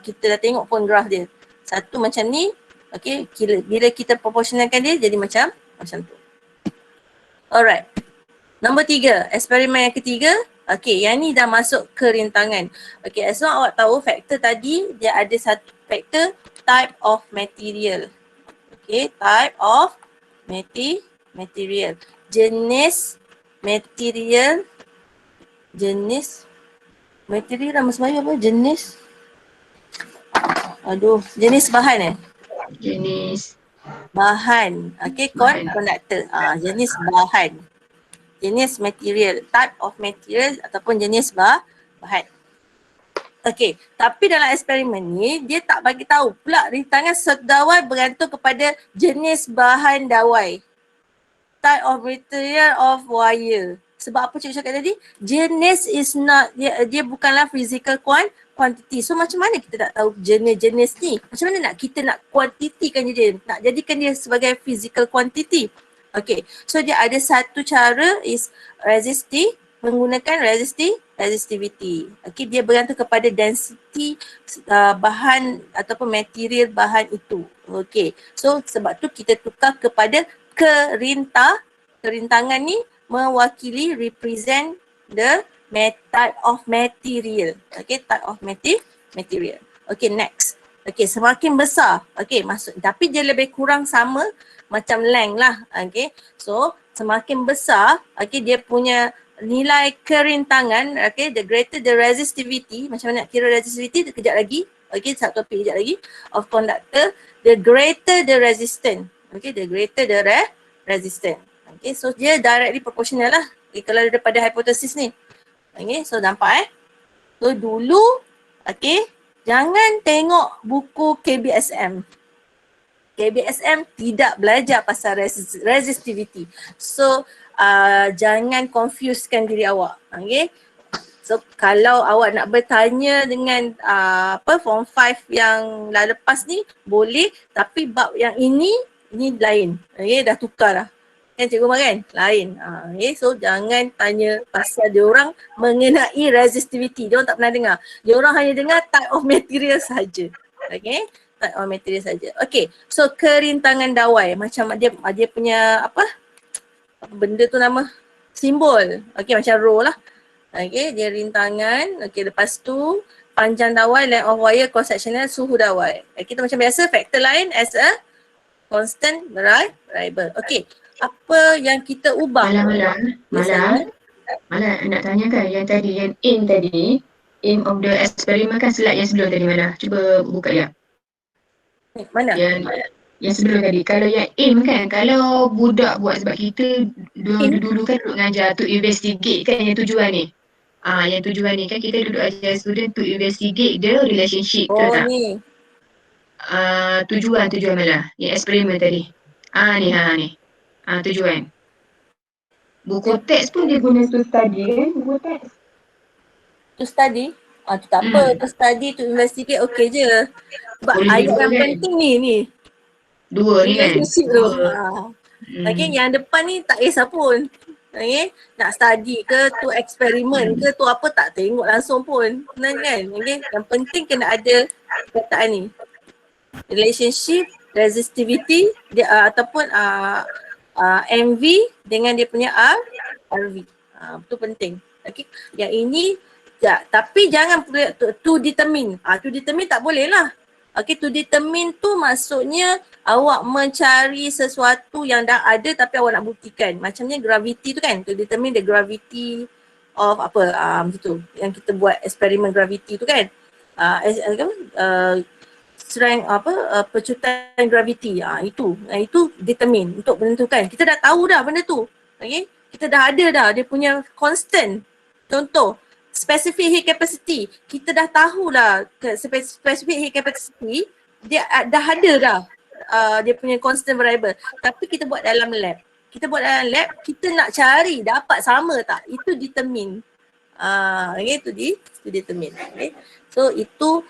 kita dah tengok pun graf dia. Satu macam ni. Okay, bila kita proportionalkan dia jadi macam tu. Alright. Nombor 3, eksperimen yang ketiga. Okay, yang ni dah masuk ke rintangan. Okay, as long awak tahu faktor tadi dia ada satu faktor type of material. Okay, type of material. Jenis material nama sebenarnya apa? Jenis bahan Jenis bahan. Okay, konduktor. Jenis bahan. Jenis material, type of material ataupun jenis bahan. Okay, tapi dalam eksperimen ni dia tak bagi tahu pula rintangan suatu dawai bergantung kepada jenis bahan dawai. Type of material of wire. Sebab apa cikgu cakap tadi? Jenis is not, dia bukanlah physical quantity. So macam mana kita nak tahu jenis-jenis ni? Macam mana kita nak kuantitikan dia? Nak jadikan dia sebagai physical quantity? Okay, so dia ada satu cara is menggunakan resistivity. Okay, dia bergantung kepada density bahan ataupun material bahan itu. Okay, so sebab tu kita tukar kepada kerintangan ni mewakili represent the type of material. Okay, type of material. Okay, next. Okay, semakin besar. Okay, tapi dia lebih kurang sama macam length lah. Okay, so semakin besar, okay, dia punya nilai kerintangan, okay, the greater the resistivity. Macam mana nak kira resistivity? Kejap lagi. Okay, satu topik kejap lagi. Of conductor, the greater the resistance. Okay, the greater the resistance. Okay, so dia directly proportional lah. Okay, kalau daripada hipotesis ni. Okay, so nampak So dulu, okay, jangan tengok buku KBSM. KBSM tidak belajar pasal resistivity. So jangan confusekan diri awak. Okay. So kalau awak nak bertanya dengan form 5 yang lepas ni boleh, tapi bab yang ini lain. Okay, dah tukar dah. Kan Cikgu Umar kan? Lain. Okay, so jangan tanya pasal diorang mengenai resistivity. Diorang tak pernah dengar. Diorang hanya dengar type of material saja. Okay, type of material saja. Okay, so kerintangan dawai. Macam dia punya apa benda tu nama? Simbol. Okay, macam row lah. Okay, dia rintangan. Okay, lepas tu panjang dawai, length of wire, cross sectional, suhu dawai. Kita macam biasa, faktor lain as a constant variable. Okay, apa yang kita ubah? Malah nak tanya kan yang tadi, yang aim of the experiment kan slide yang sebelum tadi mana? Cuba buka ya. Mana? Yang sebelum tadi. Kalau yang aim kan, kalau budak buat sebab kita dulu kan duduk ngajar to investigate kan yang tujuan ni. Yang tujuan ni kan kita duduk ajar student to investigate the relationship tu tak? Ni. Tujuan malah. Yang eksperimen tadi. Ni. Tujuan. Buku teks pun dia guna to study kan? Buku teks. To study? Tu tak apa. To study, to investigate okey je. Sebab ayat yang kan? penting ni. Dua ni kan? Okay, yang depan ni tak kisah pun. Okay, nak study ke, tu eksperimen ke, tu apa tak tengok langsung pun. Senang kan? Okay, yang penting kena ada perkataan ni. Relationship, resistivity, dia, ataupun MV dengan dia punya RV. Itu penting. Okay, yang ini, tapi jangan to determine. To determine tak boleh lah. Okay, to determine tu maksudnya awak mencari sesuatu yang dah ada tapi awak nak buktikan. Macamnya gravity tu kan, to determine the gravity of apa, macam tu. Yang kita buat eksperimen gravity tu kan. Strength pecutan gravity. Itu determine untuk menentukan. Kita dah tahu dah benda tu. Okay, kita dah ada dah dia punya constant. Contoh, specific heat capacity. Kita dah tahulah specific heat capacity dia dah ada dah dia punya constant variable. Tapi kita buat dalam lab. Kita nak cari dapat sama tak? Itu determine. Okay, itu determine. Okay. So itu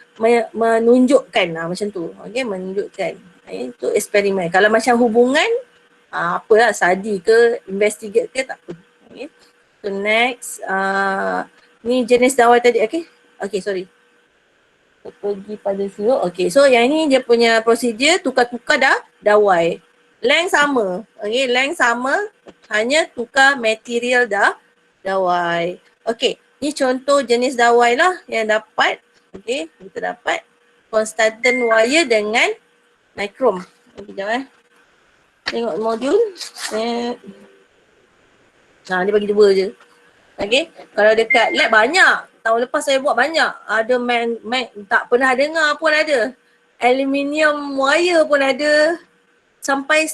menunjukkan macam tu. Okay, menunjukkan. Okay, itu eksperimen. Kalau macam hubungan, apalah study ke, investigate ke tak apa. Okay. So next, ni jenis dawai tadi, okay sorry. Pergi pada zero, okay. So yang ni dia punya prosedur, tukar-tukar dah dawai. Length sama, okay, length sama, hanya tukar material dawai. Okay, ni contoh jenis dawai lah yang dapat. Okay, kita dapat constant wire dengan nichrome. Sekejap tengok modul. Dia bagi dua je. Okay, kalau dekat lab banyak. Tahun lepas saya buat banyak. Ada tak pernah dengar pun ada. Aluminium wire pun ada. Sampai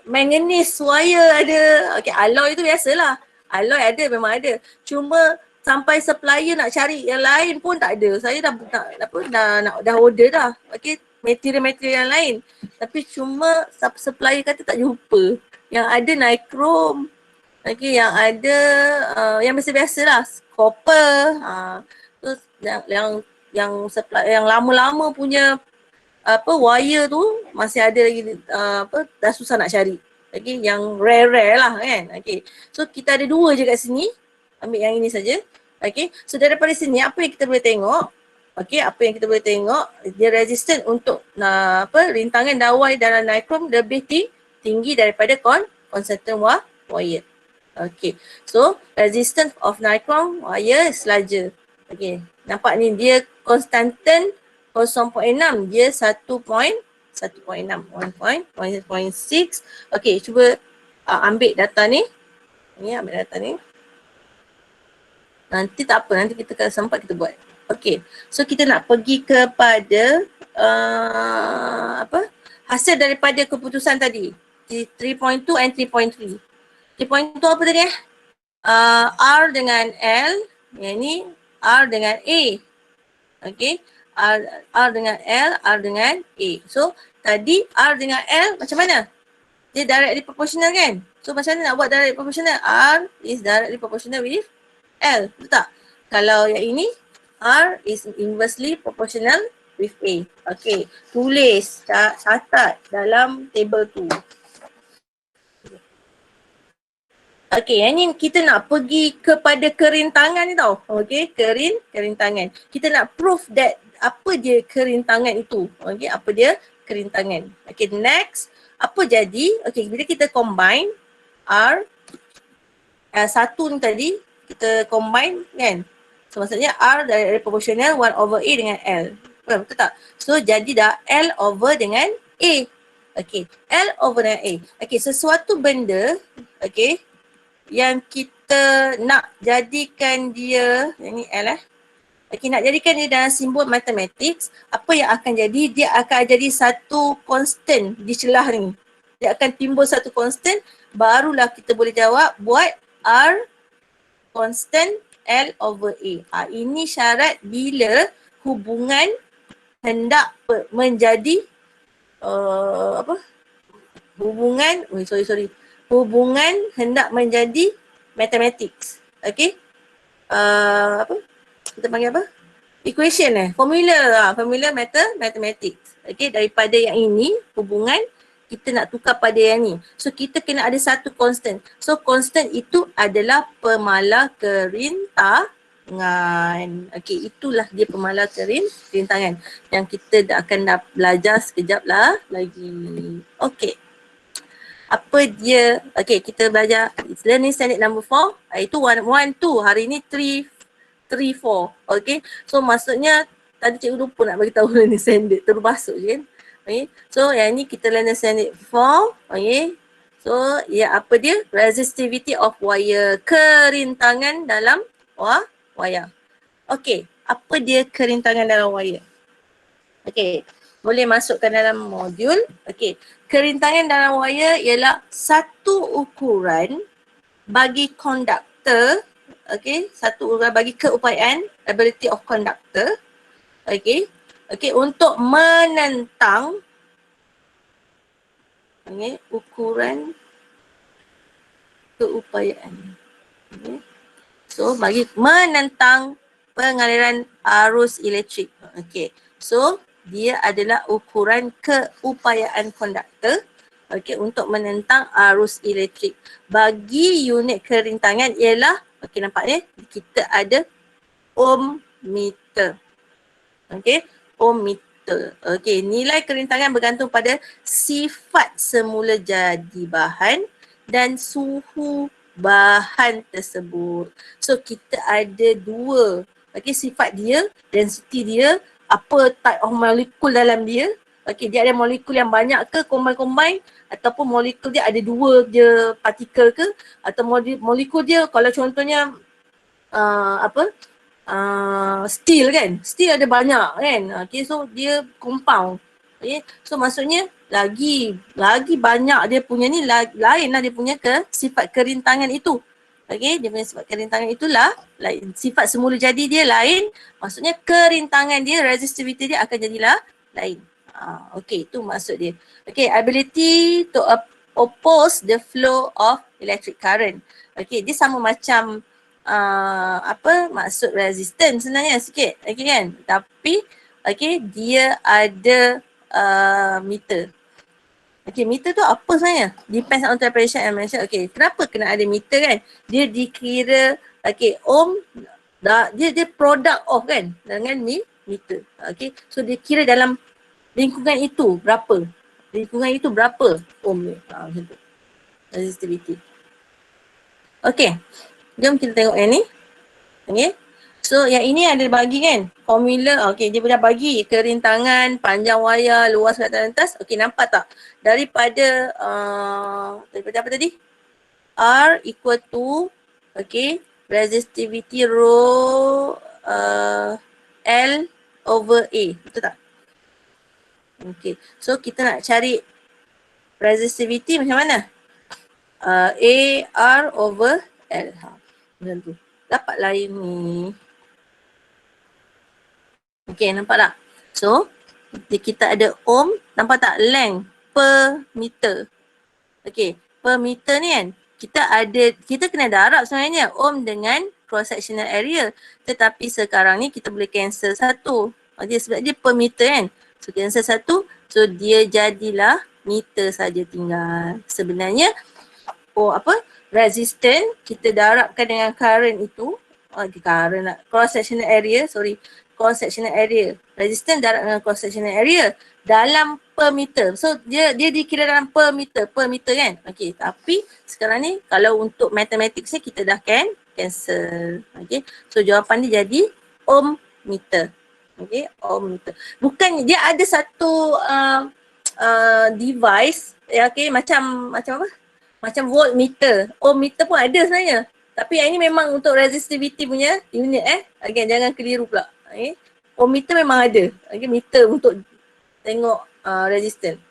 manganese wire ada. Okay, alloy tu biasalah. Alloy ada, memang ada. Cuma sampai supplier nak cari yang lain pun tak ada. Saya dah order dah. Okay, material-material yang lain. Tapi cuma supplier kata tak jumpa. Yang ada nichrome. Okay, yang ada yang biasa-biasa lah, copper, terus yang supply yang lama-lama punya wire tu masih ada lagi dah susah nak cari. Okay, yang rare lah kan. Okay, so kita ada dua je kat sini, ambil yang ini saja. Okay, so daripada sini apa yang kita boleh tengok? Okay, apa yang kita boleh tengok, dia resistant untuk rintangan dawai dalam nichrome lebih tinggi daripada constant wire. Okay, so resistance of nichrome wire is larger. Okay, nampak ni dia konstantan 0.6, dia 1.6, 1.6. Okay, cuba ambil data ni. Ambil data ni. Nanti tak apa, nanti kita kalau sempat kita buat. Okay, so kita nak pergi kepada hasil daripada keputusan tadi. 3.2 and 3.3. 3.2 apa tadi R dengan L, yang ni R dengan A. Okay, R dengan L, R dengan A. So tadi R dengan L macam mana? Dia directly proportional kan? So macam mana nak buat directly proportional? R is directly proportional with L, betul tak? Kalau yang ini, R is inversely proportional with A. Okay, tulis, catat dalam table tu. Okay, yang ni kita nak pergi kepada kerintangan ni tau. Okay, kerintangan. Kita nak prove that apa dia kerintangan itu. Okay, apa dia kerintangan. Okay, next. Apa jadi? Okay, bila kita combine R, satu ni tadi, kita combine kan. So maksudnya R dari proportional 1 over A dengan L. Betul tak? So jadi dah L over dengan A. Okay, L over dengan A. Okay, sesuatu benda, okay, yang kita nak jadikan dia, yang ni L okay, nak jadikan dia dalam simbol mathematics, apa yang akan jadi? Dia akan jadi satu constant di celah ni. Dia akan timbul satu constant, barulah kita boleh jawab buat R constant L over A. Ini syarat bila hubungan hendak menjadi hubungan hendak menjadi mathematics. Okay. Kita panggil apa? Equation formula mathematics. Okay, daripada yang ini hubungan kita nak tukar pada yang ni. So kita kena ada satu constant. So constant itu adalah pemalar kerintangan. Okay, itulah dia pemalar kerintangan yang kita akan belajar sekejap lah lagi. Okay. Apa dia? Okay, kita belajar learning standard number 4. Itu 1, 2. Hari ni 3, 4. Okay. So maksudnya tadi cikgu lupa nak bagi tahu learning standard. Terus masuk je kan. Okay. So yang ni kita learning standard 4. Okay. So ya apa dia? Resistivity of wire. Kerintangan dalam wayar. Okay. Apa dia kerintangan dalam wayar? Okay. Boleh masukkan dalam modul. Okay. Kerintangan dalam wayar ialah satu ukuran bagi konduktor. Okay. Satu ukuran bagi keupayaan, ability of conductor. Okay. Okay. Untuk menentang ukuran keupayaan. Okay. So bagi menentang pengaliran arus elektrik. Okay. So dia adalah ukuran keupayaan konduktor, okay, untuk menentang arus elektrik. Bagi unit kerintangan ialah, okay, nampak ni, kita ada ohmmeter. Okay, ohmmeter. Okay, nilai kerintangan bergantung pada sifat semula jadi bahan dan suhu bahan tersebut. So kita ada dua, okay, sifat dia, density dia, apa type of molekul dalam dia. Okay, dia ada molekul yang banyak ke combine ataupun molekul dia ada dua je partikel ke, atau molekul dia kalau contohnya steel kan, steel ada banyak kan. Okay, so dia compound. Okay, so maksudnya lagi banyak dia punya ni, lain lah dia punya sifat kerintangan itu. Okay, dia punya sifat kerintangan itulah lain. Sifat semula jadi dia lain. Maksudnya kerintangan dia, resistivity dia akan jadilah lain. Okay, itu maksud dia. Okay, ability to oppose the flow of electric current. Okay, dia sama macam maksud resistance sebenarnya sikit. Okay kan? Tapi okay, dia ada meter. Okay, meter tu apa sebenarnya? Depends on temperature and measure. Okay, kenapa kena ada meter kan? Dia dikira, okay, ohm, dia product of kan dengan meter. Okay, so dia kira dalam lingkungan itu berapa? Lingkungan itu berapa ohm ni? Macam tu. Resistivity. Okay, jom kita tengok yang ni. Okay. So yang ini ada bagi kan formula. Okay, dia dah bagi kerintangan, panjang wayar, luas kelihatan lintas. Okay, nampak tak? Daripada apa tadi? R equal to, okay, resistivity rho L over A. Betul tak? Okay, so kita nak cari resistivity macam mana? A R over L. Macam tu. Dapat lain ni. Okay, nampak tak? So, kita ada ohm, nampak tak? Length per meter. Okay, per meter ni kan, kita kena darab sebenarnya ohm dengan cross sectional area. Tetapi sekarang ni kita boleh cancel satu. Dia sebab dia per meter kan. So cancel satu, so dia jadilah meter saja tinggal. Sebenarnya resistant kita darabkan dengan current itu, cross sectional area, cross sectional area. Resistant darab dengan cross sectional area dalam per meter. So dia dikira dalam per meter kan. Okey, tapi sekarang ni kalau untuk mathematics ni kita dah cancel. Okey. So jawapan dia jadi ohm meter. Okey, ohm meter. Bukan dia ada satu device okey macam apa? Macam voltmeter. Ohm meter pun ada sebenarnya. Tapi yang ini memang untuk resistivity punya unit Again, jangan keliru pula. Okay. Ohm meter memang ada. Okay, meter untuk tengok resistance.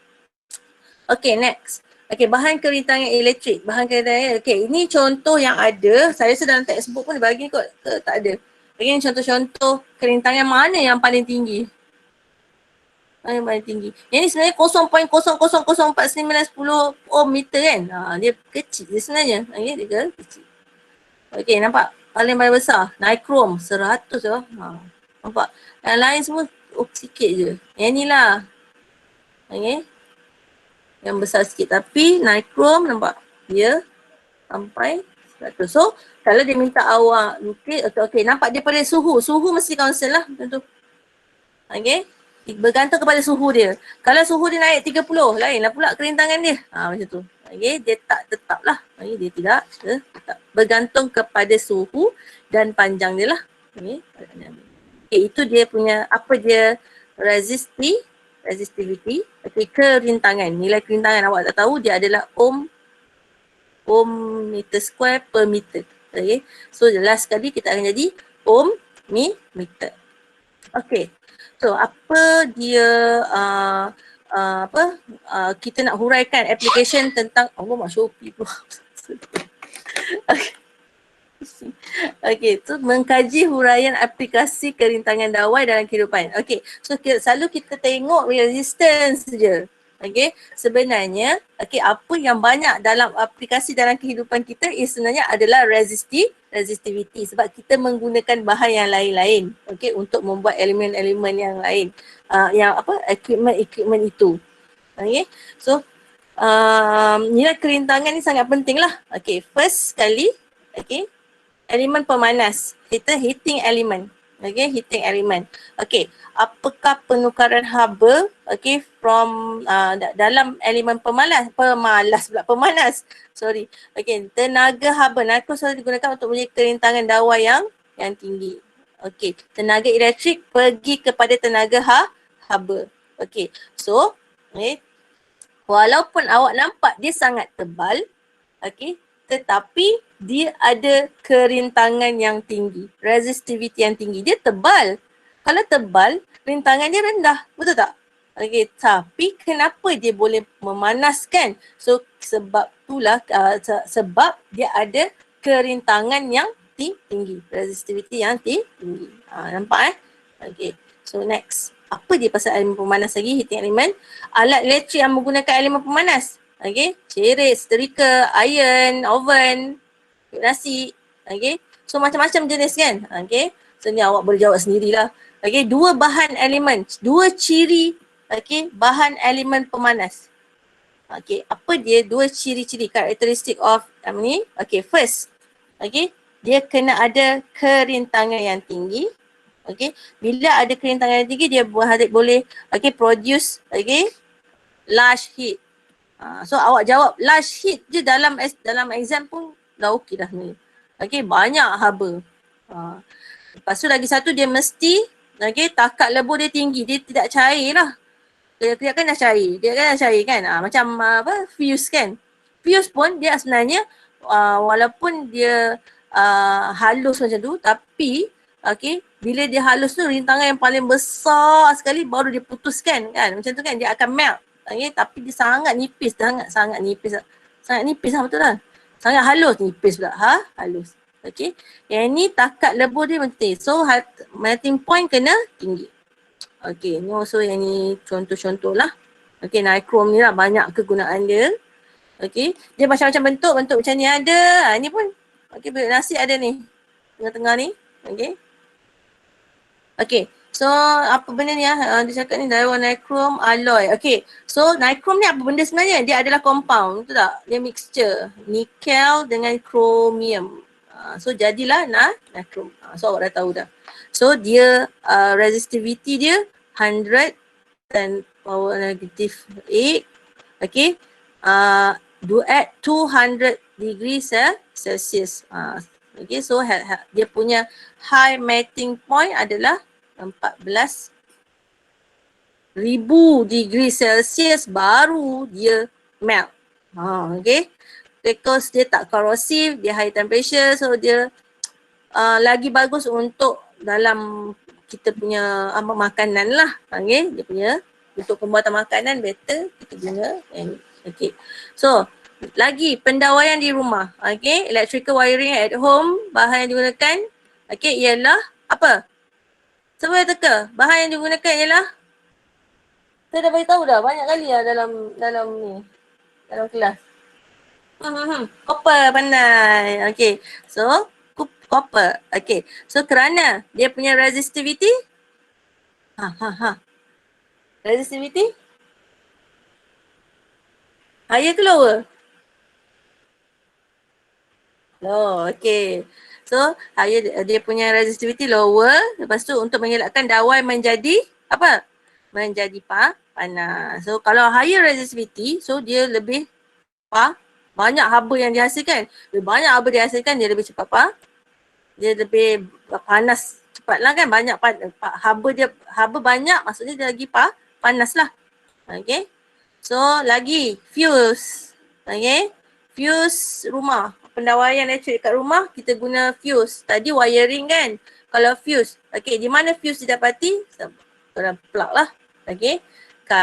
Okay, next. Okay, bahan kerintangan elektrik. Okay, ini contoh yang ada. Saya rasa dalam textbook pun dibagi kot ke tak ada. Okay, ini contoh-contoh kerintangan mana yang paling tinggi. Yang paling tinggi. Yang ni sebenarnya 0.0004910 ohm meter kan. Dia kecil je sebenarnya. Okay, dia kecil. Okay, nampak? Paling besar. Nichrome 100 je. Nampak? Yang lain semua sikit je. Yang ni lah. Okay. Yang besar sikit. Tapi nichrome nampak? Dia sampai 100. So, kalau dia minta awak okay, nampak dia pada suhu. Suhu mesti constant lah. Macam tu. Okay. Bergantung kepada suhu dia. Kalau suhu dia naik 30, lain lah pula kerintangan dia. Macam tu. Okay, dia tak tetap lah. Okay, dia tidak tetap. Bergantung kepada suhu dan panjang dia lah. Okay, itu dia punya, apa dia resistivity. Okay, kerintangan. Nilai kerintangan awak tak tahu, dia adalah ohm meter square per meter. Okay, so last sekali kita akan jadi ohm meter. Okay. So apa dia kita nak huraikan application tentang Shopee tu. Okay, so mengkaji huraian aplikasi kerintangan dawai dalam kehidupan. Okay, so selalu kita tengok resistance je. Okay, sebenarnya apa yang banyak dalam aplikasi dalam kehidupan kita sebenarnya adalah resistivity sebab kita menggunakan bahan yang lain-lain untuk membuat elemen-elemen yang lain, equipment itu. Okay, so nilai kerintangan ni sangat penting lah. Okay, first sekali elemen pemanas, heating element. Okay, heating element. Okay, apakah penukaran haba from dalam elemen pemanas. Okay, tenaga haba. Nitro selalu digunakan untuk menjadi kerintangan dawai yang tinggi. Okay, tenaga elektrik pergi kepada tenaga haba. Okay, so walaupun awak nampak dia sangat tebal, tetapi dia ada kerintangan yang tinggi, resistivity yang tinggi. Dia tebal. Kalau tebal, rintangan dia rendah. Betul tak? Okay, tapi kenapa dia boleh memanaskan? So sebab itulah sebab dia ada kerintangan yang tinggi, resistivity yang tinggi. Nampak Okay, so next. Apa dia pasal elemen pemanas lagi, heating element? Alat elektrik yang menggunakan elemen pemanas. Okay, cerit, setrika, iron, oven, nasi. Okay, so macam-macam jenis kan. Okay, so ni awak boleh jawab sendirilah. Okay, dua bahan elemen, dua ciri bahan elemen pemanas. Okay, apa dia dua ciri-ciri karakteristik of ni? Okay, first, dia kena ada kerintangan yang tinggi. Okay, bila ada kerintangan yang tinggi, dia boleh produce large heat. So awak jawab large heat je dalam exam pun dah okey dah ni. Banyak haba. Lepas tu lagi satu dia mesti takat lebur dia tinggi. Dia tidak cair lah. Dia kan dah cair. Macam fuse kan. Fuse pun dia sebenarnya walaupun dia halus macam tu, tapi bila dia halus tu rintangan yang paling besar sekali baru dia putuskan kan. Macam tu kan, dia akan melt. Tapi dia sangat nipis, sangat nipis lah, betul lah. Sangat halus, nipis pula. Halus. Yang ni takat lebur dia penting. So melting point kena tinggi. Ni also yang ni contoh-contoh lah. Nichrome ni lah banyak kegunaan dia. Dia macam-macam bentuk macam ni ada. Ni pun bilik nasi ada ni. tengah-tengah ni. Okay. Okay. So apa benda ni dia cakap ni nichrome alloy. Okay. So nichrome ni apa benda sebenarnya? Dia adalah compound, betul tak? Dia mixture nikel dengan chromium. So jadilah nichrome. So awak dah tahu dah. So dia resistivity dia 100 10 power negative 8. Okay. Do at 200 degrees Celsius. Okay, so dia punya high melting point adalah 14,000 degree Celsius baru dia melt. Okay. Because dia tak corrosive, dia high temperature, so dia lagi bagus untuk dalam kita punya makanan lah. Okay. Dia punya untuk pembuatan makanan better kita guna. Okay. So lagi pendawaian di rumah. Okay. Electrical wiring at home, bahan yang digunakan okay, ialah apa? Siapa yang teka? Bahan yang digunakan ialah, saya dah beritahu dah banyak kali dalam ni, dalam kelas. Copper pandai. Okay. So copper. Okay. So kerana dia punya resistivity resistivity higher ke lower? Low. Okay. So higher, dia punya resistivity lower. Lepas tu untuk mengelakkan dawai menjadi apa? Menjadi panas. So kalau higher resistivity, so dia lebih banyak haba yang dihasilkan. Lebih banyak haba dihasilkan, dia lebih cepat dia lebih panas cepat lah kan. Banyak haba banyak, maksudnya dia lagi panas lah. Okay. So lagi fuse. Okay. Fuse rumah. Pendawaian elektrik kat rumah kita guna fuse. Tadi wiring kan. Kalau fuse. Okay. Di mana fuse didapati? Dalam plug lah. Okay.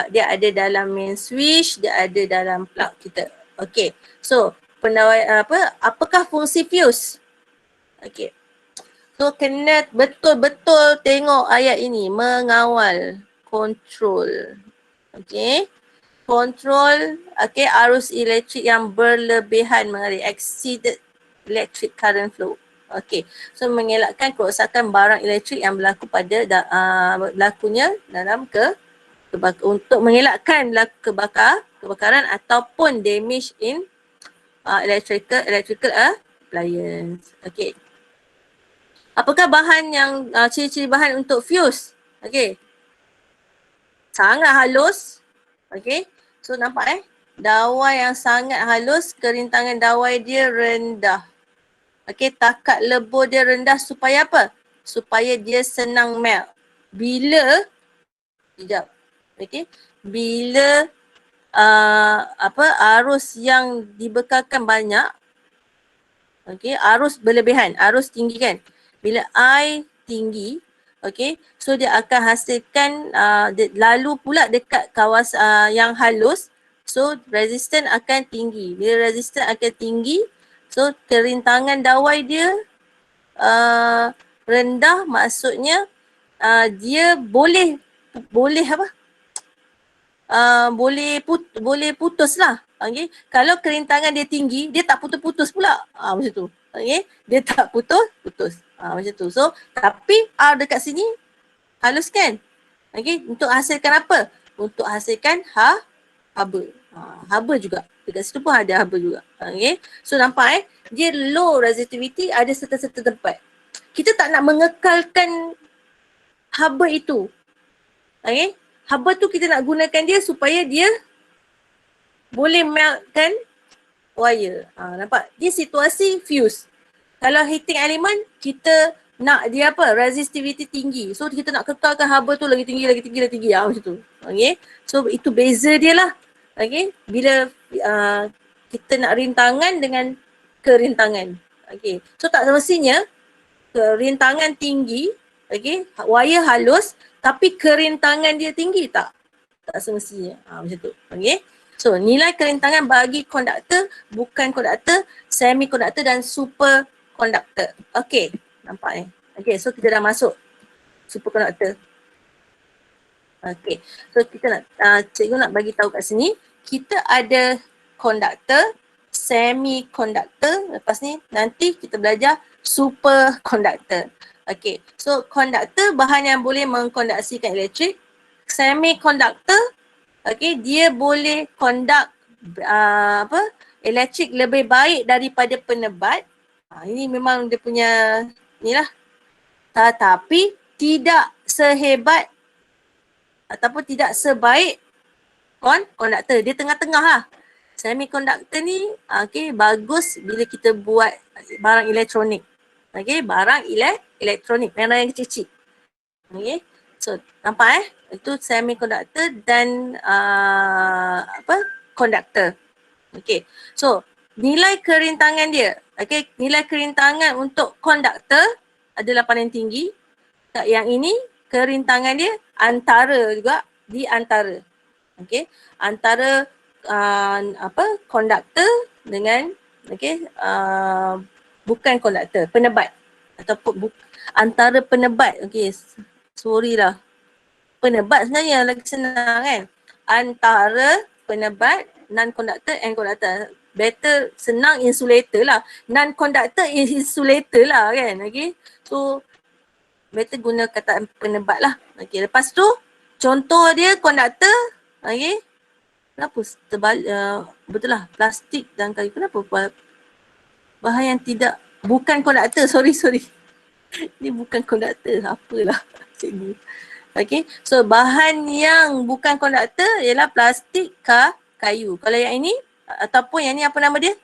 Dia ada dalam main switch. Dia ada dalam plug kita. Okay. So pendawaian apakah fungsi fuse? Okay. So kena betul-betul tengok ayat ini. Mengawal. Control. Okay. Control arus elektrik yang berlebihan mengalir. Exceeded electric current flow. Okay. So mengelakkan kerosakan barang elektrik yang berlaku pada berlakunya dalam untuk mengelakkan kebakaran ataupun damage in electrical appliance. Okay. Apakah bahan yang ciri-ciri bahan untuk fuse? Okay. Sangat halus. Okay. So nampak dawai yang sangat halus, kerintangan dawai dia rendah. Okay. Takat lebur dia rendah supaya apa? Supaya dia senang melt. Bila bila arus yang dibekalkan banyak, okay, arus berlebihan, arus tinggi kan. Bila I tinggi, okay, so dia akan hasilkan lalu pula dekat kawasan yang halus, so resistance akan tinggi. Bila resistance akan tinggi, so kerintangan dawai dia rendah, maksudnya dia boleh putus lah. Okay. Kalau kerintangan dia tinggi, dia tak putus-putus pula. Macam tu. Okay. Dia tak putus. Macam tu. So, tapi R dekat sini halus kan? Okay. Untuk hasilkan apa? Untuk hasilkan haba. Haba juga. Dekat situ pun ada haba juga. Okay. So, nampak dia low resistivity ada serta-serta tempat. Kita tak nak mengekalkan haba itu. Okay. Haba tu kita nak gunakan dia supaya dia boleh meltkan wire. Nampak? Dia situasi fuse. Kalau heating element, kita nak dia apa? Resistivity tinggi. So kita nak kekalkan haba tu lagi tinggi. Macam tu. Okay. So itu beza dia lah. Okay. Bila kita nak rintangan dengan kerintangan. Okay. So tak semestinya kerintangan tinggi, okay, wire halus, tapi kerintangan dia tinggi tak semestinya. Macam tu. Okay. So nilai kerintangan bagi konduktor, bukan konduktor, semikonduktor dan superkonduktor. Okay. Nampak Okay. So kita dah masuk superkonduktor. Okay. So kita nak, cikgu nak bagi tahu kat sini, kita ada konduktor, semiconductor. Lepas ni nanti kita belajar superconductor. Okay, so conductor bahan yang boleh mengkonduksikan elektrik. Semiconductor, okay, dia boleh conduct elektrik lebih baik daripada penebat. Ini memang dia punya inilah. Tetapi tidak sehebat ataupun tidak sebaik konduktor. Dia tengah-tengah lah. Semiconductor ni okay, bagus bila kita buat barang elektronik. Okay, barang elektronik, barang yang kecil-kecil. Okay, so nampak itu semiconductor dan konduktor. Okay, so nilai kerintangan dia, okay, nilai kerintangan untuk konduktor adalah paling tinggi. Yang ini kerintangan dia antara juga, di antara. Okay, antara konduktor dengan bukan konduktor, penebat ataupun antara penebat. Okay, sorry lah. Penebat sebenarnya lagi senang kan. Antara penebat, non-conductor and conductor. Better senang insulator lah. Non-conductor insulator lah kan. Okay, so better guna kata penebat lah. Okay, lepas tu contoh dia konduktor. Okay, kenapa betul lah plastik dan kayu. Kenapa bahan yang tidak, bukan konduktor, sorry. Ni bukan konduktor, apalah cikgu. Okay, so bahan yang bukan konduktor ialah plastik, kayu. Kalau yang ini ataupun yang ni apa nama dia?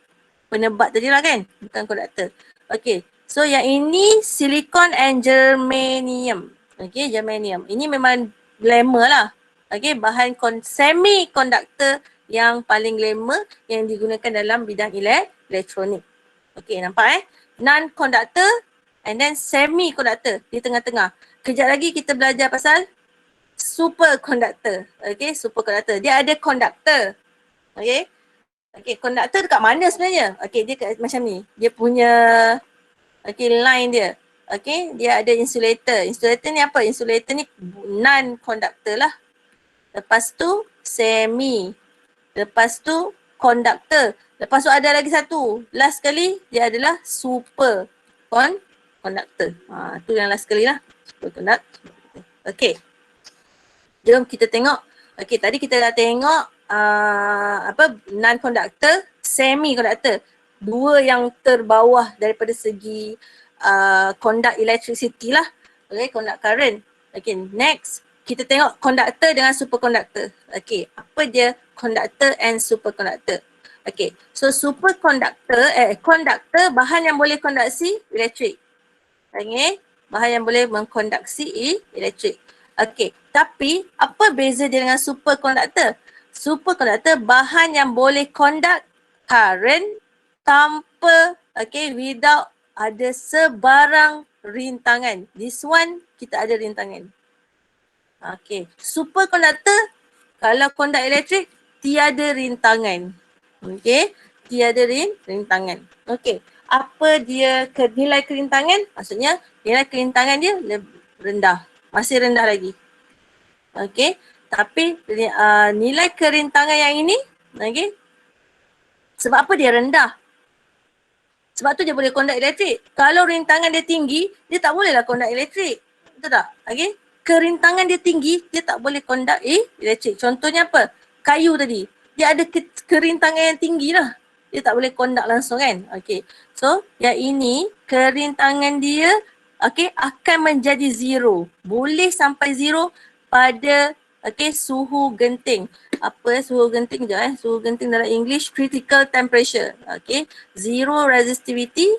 Penebat tadi lah kan, bukan konduktor. Okay, so yang ini silicon and germanium. Okay, germanium. Ini memang glamour lah. Okay, bahan semiconductor yang paling glamour yang digunakan dalam bidang elektronik. Okay, nampak non-conductor and then semiconductor di tengah-tengah. Kejap lagi kita belajar pasal superconductor. Okay, superconductor. Dia ada conductor. Okay. Okay, conductor dekat mana sebenarnya? Okay, dia macam ni. Dia punya line dia. Okay, dia ada insulator. Insulator ni apa? Insulator ni non-conductor lah. Lepas tu semi. Lepas tu conductor. Lepas tu ada lagi satu. Last sekali dia adalah super conductor. Tu yang last sekali lah. Superconductor. Okay. Jom kita tengok. Okay, tadi kita dah tengok non-conductor, semi-conductor. Dua yang terbawah daripada segi conduct electricity lah. Okay, conduct current. Okay, next. Kita tengok conductor dengan superconductor. Okay, apa dia conductor and superconductor? Okay, so superconductor, conductor bahan yang boleh konduksi elektrik. Okay, bahan yang boleh mengkonduksi elektrik. Okay, tapi apa beza dia dengan superconductor? Superconductor bahan yang boleh conduct current tanpa, without ada sebarang rintangan. This one kita ada rintangan. Okay, superconductor kalau conduct elektrik tiada rintangan. Okay, tiada rintangan. Okay, apa dia nilai kerintangan? Maksudnya nilai kerintangan dia rendah. Masih rendah lagi. Okay, tapi nilai kerintangan yang ini, okay, sebab apa dia rendah? Sebab tu dia boleh conduct elektrik. Kalau rintangan dia tinggi, dia tak bolehlah conduct elektrik. Betul tak? Okay, kerintangan dia tinggi, dia tak boleh conduct elektrik. Contohnya apa? Kayu tadi. Dia ada kerintangan yang tinggi lah. Dia tak boleh conduct langsung kan? Okay, so yang ini kerintangan dia akan menjadi zero. Boleh sampai zero pada suhu genting. Apa suhu genting je Suhu genting dalam English critical temperature. Okay, zero resistivity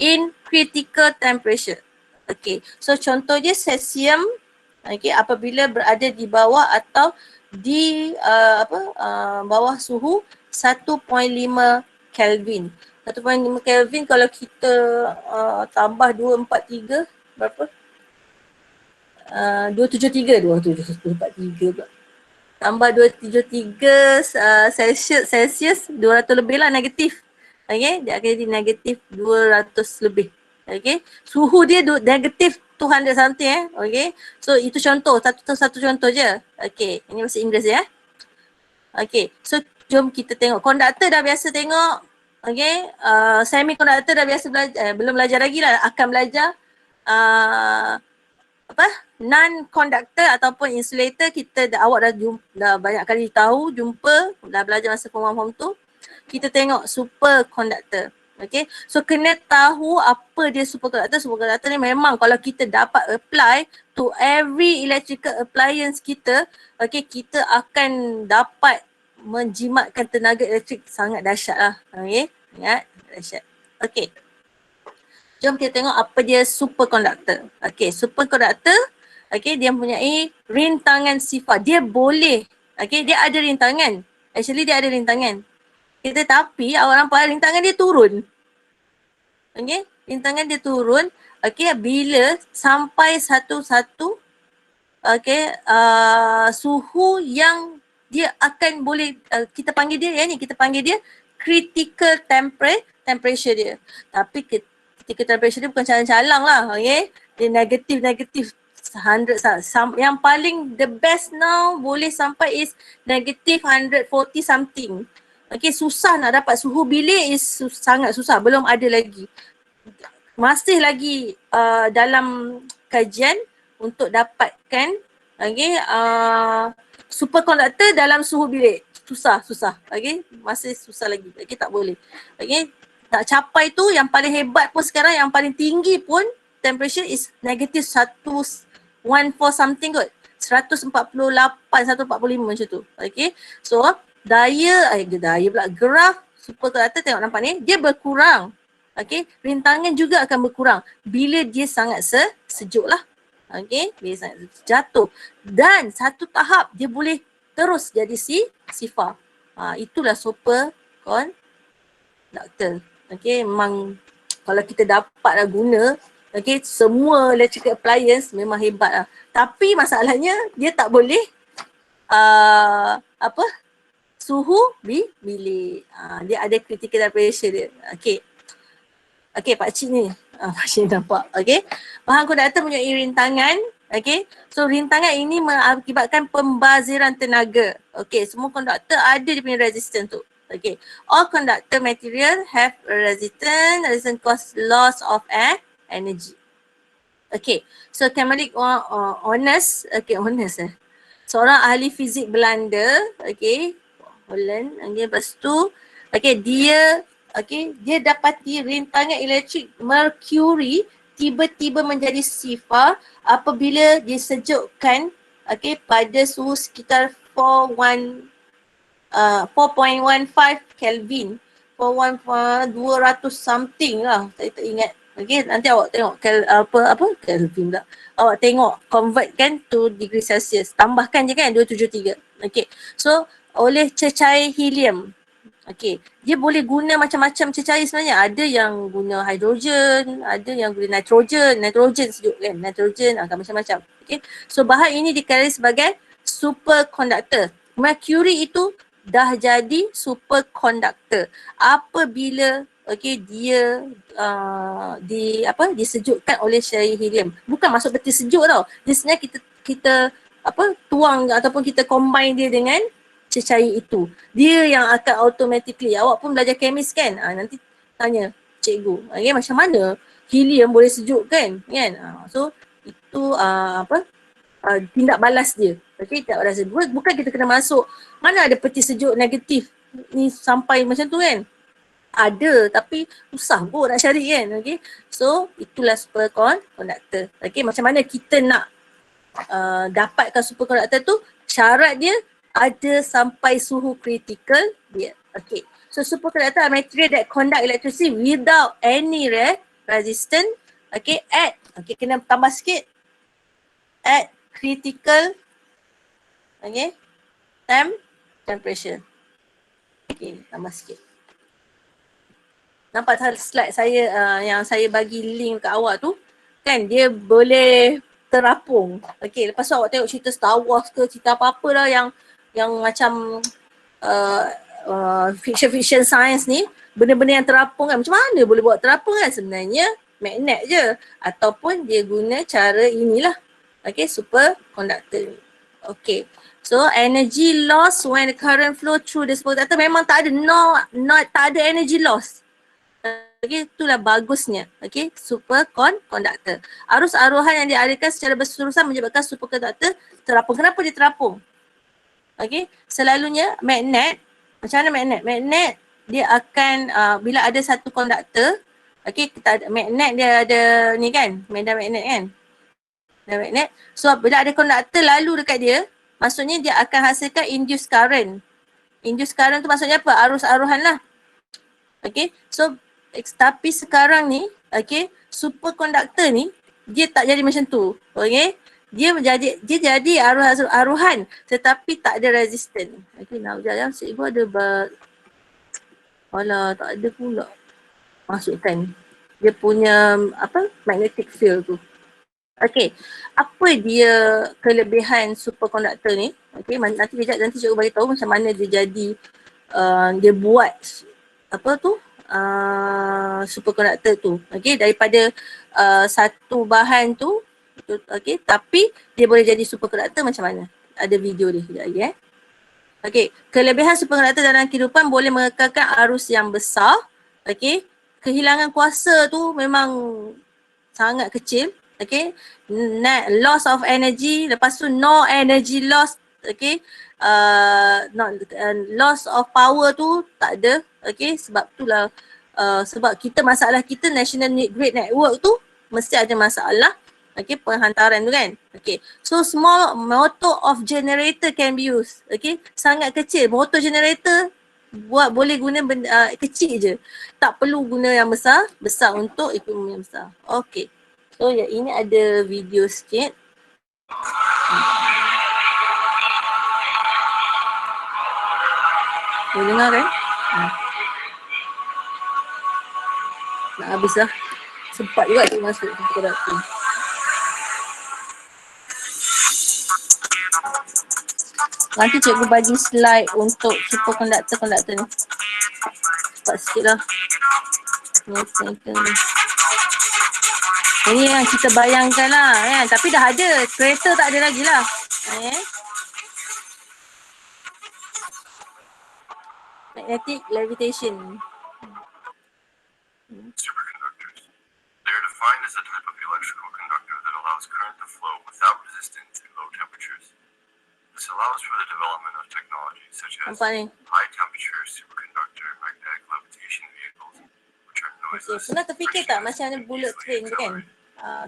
in critical temperature. Okay, so contoh je cesium apabila berada di bawah atau di bawah suhu 1.5 Kelvin. 1.5 Kelvin kalau kita tambah 243 berapa? 273 pula. Tambah 273 Celsius 200 lebih lah negatif. Okay, dia akan jadi negatif 200 lebih. Okay, suhu dia negatif 200 something Okay, so itu contoh, satu contoh je. Okay, ini bahasa Inggeris ya. Okay, so jom kita tengok. Konduktor dah biasa tengok. Okay, semiconductor dah biasa belajar, belum belajar lagi lah, akan belajar non-conductor ataupun insulator. Kita awak dah banyak kali tahu, jumpa, dah belajar masa form 1 form 2. Kita tengok superconductor. Okay, so kena tahu apa dia superconductor. Superconductor ni memang kalau kita dapat apply to every electrical appliance kita, okay, kita akan dapat menjimatkan tenaga elektrik sangat dahsyat lah. Okay, ingat, dahsyat. Okay, jom kita tengok apa dia superconductor. Okay, superconductor, okay, dia mempunyai rintangan sifar. Dia boleh, okay, dia ada rintangan. Actually dia ada rintangan. Tetapi awak nampak rintangan dia turun. Okay, rintangan dia turun. Okay, bila sampai satu okay, suhu yang dia akan boleh, kita panggil dia, kita panggil dia critical temperature dia. Tapi critical temperature dia bukan calang-calang lah. Okay, dia negatif 100. Yang paling the best now boleh sampai is negative 140 something. Okay, susah nak dapat suhu bilik is sangat susah. Belum ada lagi. Masih lagi dalam kajian untuk dapatkan, okay, superconductor dalam suhu bilik. Susah. Okay, masih susah lagi. Okay, tak boleh. Okay, nak capai tu yang paling hebat pun sekarang, yang paling tinggi pun temperature is negative 114 something kot. 148, 145 macam tu. Okay, so daya pula, graf superconductor tengok nampak ni, dia berkurang. Okay, rintangan juga akan berkurang bila dia sangat sejuk lah. Okay, bila sangat jatuh. Dan satu tahap dia boleh terus jadi sifar. Itulah superconductor. Okay, memang kalau kita dapatlah guna, okay, semua electrical appliance memang hebat lah. Tapi masalahnya dia tak boleh suhu bilik. Dia ada critical temperature dia. Okay, pakcik ni. Pakcik nampak. Okay, bahan konduktor mempunyai rintangan. Okay, so rintangan ini mengakibatkan pembaziran tenaga. Okay, semua konduktor ada dia punya resistance tu. Okay, all conductor material have a resistance cause loss of energy. Okay, so Kamerlingh Onnes, seorang ahli fizik Belanda, okay, Holland, lepas tu, okay, dia dapati rintangan elektrik merkuri tiba-tiba menjadi sifar apabila disejukkan, okay, pada suhu sekitar 4.15 Kelvin. 200 something lah, saya tak ingat. Okay, nanti awak tengok Kelvin pula. Awak tengok convert kan to degree Celsius. Tambahkan je kan 273. Okay, so oleh cecair helium. Okay, dia boleh guna macam-macam cecair sebenarnya. Ada yang guna hidrogen, ada yang guna nitrogen sejuk kan, nitrogen akan macam-macam. Okay, so bahan ini dikenali sebagai superconductor. Mercury itu dah jadi superconductor apabila, okay, dia disejukkan oleh cair helium. Bukan masuk peti sejuk tau. Dia sebenarnya kita tuang ataupun kita combine dia dengan cecair itu. Dia yang akan automatically, awak pun belajar kemis kan, nanti tanya cikgu, okay, macam mana helium boleh sejukkan kan. So itu tindak balas dia. Okay, tindak balas dia. Bukan kita kena masuk, mana ada peti sejuk negatif ni sampai macam tu kan. Ada, tapi susah pun nak cari kan. Okay, so itulah superconductor. Okay, macam mana kita nak dapatkan superconductor tu, syarat dia ada sampai suhu critical dia. Okay, so superconductor are material that conduct electricity without any resistance. Okay, kena tambah sikit, at critical, okay, temperature. Okay, tambah sikit. Nampak slide saya yang saya bagi link kat awak tu kan, dia boleh terapung. Okay, lepas tu awak tengok cerita Star Wars ke, cerita apa-apa lah yang macam fiction science ni, benda-benda yang terapung kan. Macam mana boleh buat terapung kan? Sebenarnya magnet je, ataupun dia guna cara inilah. Okay, superconductor. Okay, So energy loss when the current flow through the superconductor memang tak ada, tak ada energy loss. Okay, itulah bagusnya, okay, superconductor. Arus aruhan yang dialihkan secara berterusan menyebabkan superconductor terapung. Kenapa dia terapung? Okay, selalunya magnet, macam mana magnet? Magnet dia akan, bila ada satu konduktor, okay, kita ada magnet, dia ada ni kan, medan magnet kan, medan magnet. So bila ada konduktor lalu dekat dia, maksudnya dia akan hasilkan induced current. Induced current tu maksudnya apa? Arus aruhan lah. Okay, so tapi sekarang ni, okay, superconductor ni dia tak jadi macam tu, okay. Dia jadi aruhan tetapi tak ada resistance. Okay, nak berjalan cikgu ada alah tak ada pula masukkan dia punya apa magnetic field tu. Okay, apa dia kelebihan superconductor ni? Okay, nanti cikgu bagi tahu macam mana dia jadi dia buat apa tu superconductor tu. Okay, daripada satu bahan tu, okay, tapi dia boleh jadi superconductor macam mana? Ada video dia sekejap lagi Okay, kelebihan superconductor dalam kehidupan boleh mengekalkan arus yang besar. Okay, kehilangan kuasa tu memang sangat kecil. Okay, loss of energy, lepas tu no energy loss. Okay, loss of power tu tak ada. Okay, sebab itulah sebab masalah kita national grid network tu mesti ada masalah. Okay, penghantaran tu kan. Okay, so small motor of generator can be used. Okay, sangat kecil. Motor generator boleh guna benda kecil je. Tak perlu guna yang besar untuk equipment yang besar. Okay, so ya, ini ada video sikit. Boleh dengar kan? Nak habis lah. Sempat juga tu masuk superconductor. Nanti cikgu bagi slide untuk superconductor ni. Cepat sikit lah. Ini yang kita bayangkan lah kan. Tapi dah ada. Kereta tak ada lagi lah. Magnetic levitation. Superconductors. They are defined as a type of electrical conductor that allows current to flow without resistance at low temperatures. This allows for the development of technologies such as high temperature superconductor magnetic levitation vehicles, which are noiseless. Pernah terfikir tak macam mana bullet train tu kan?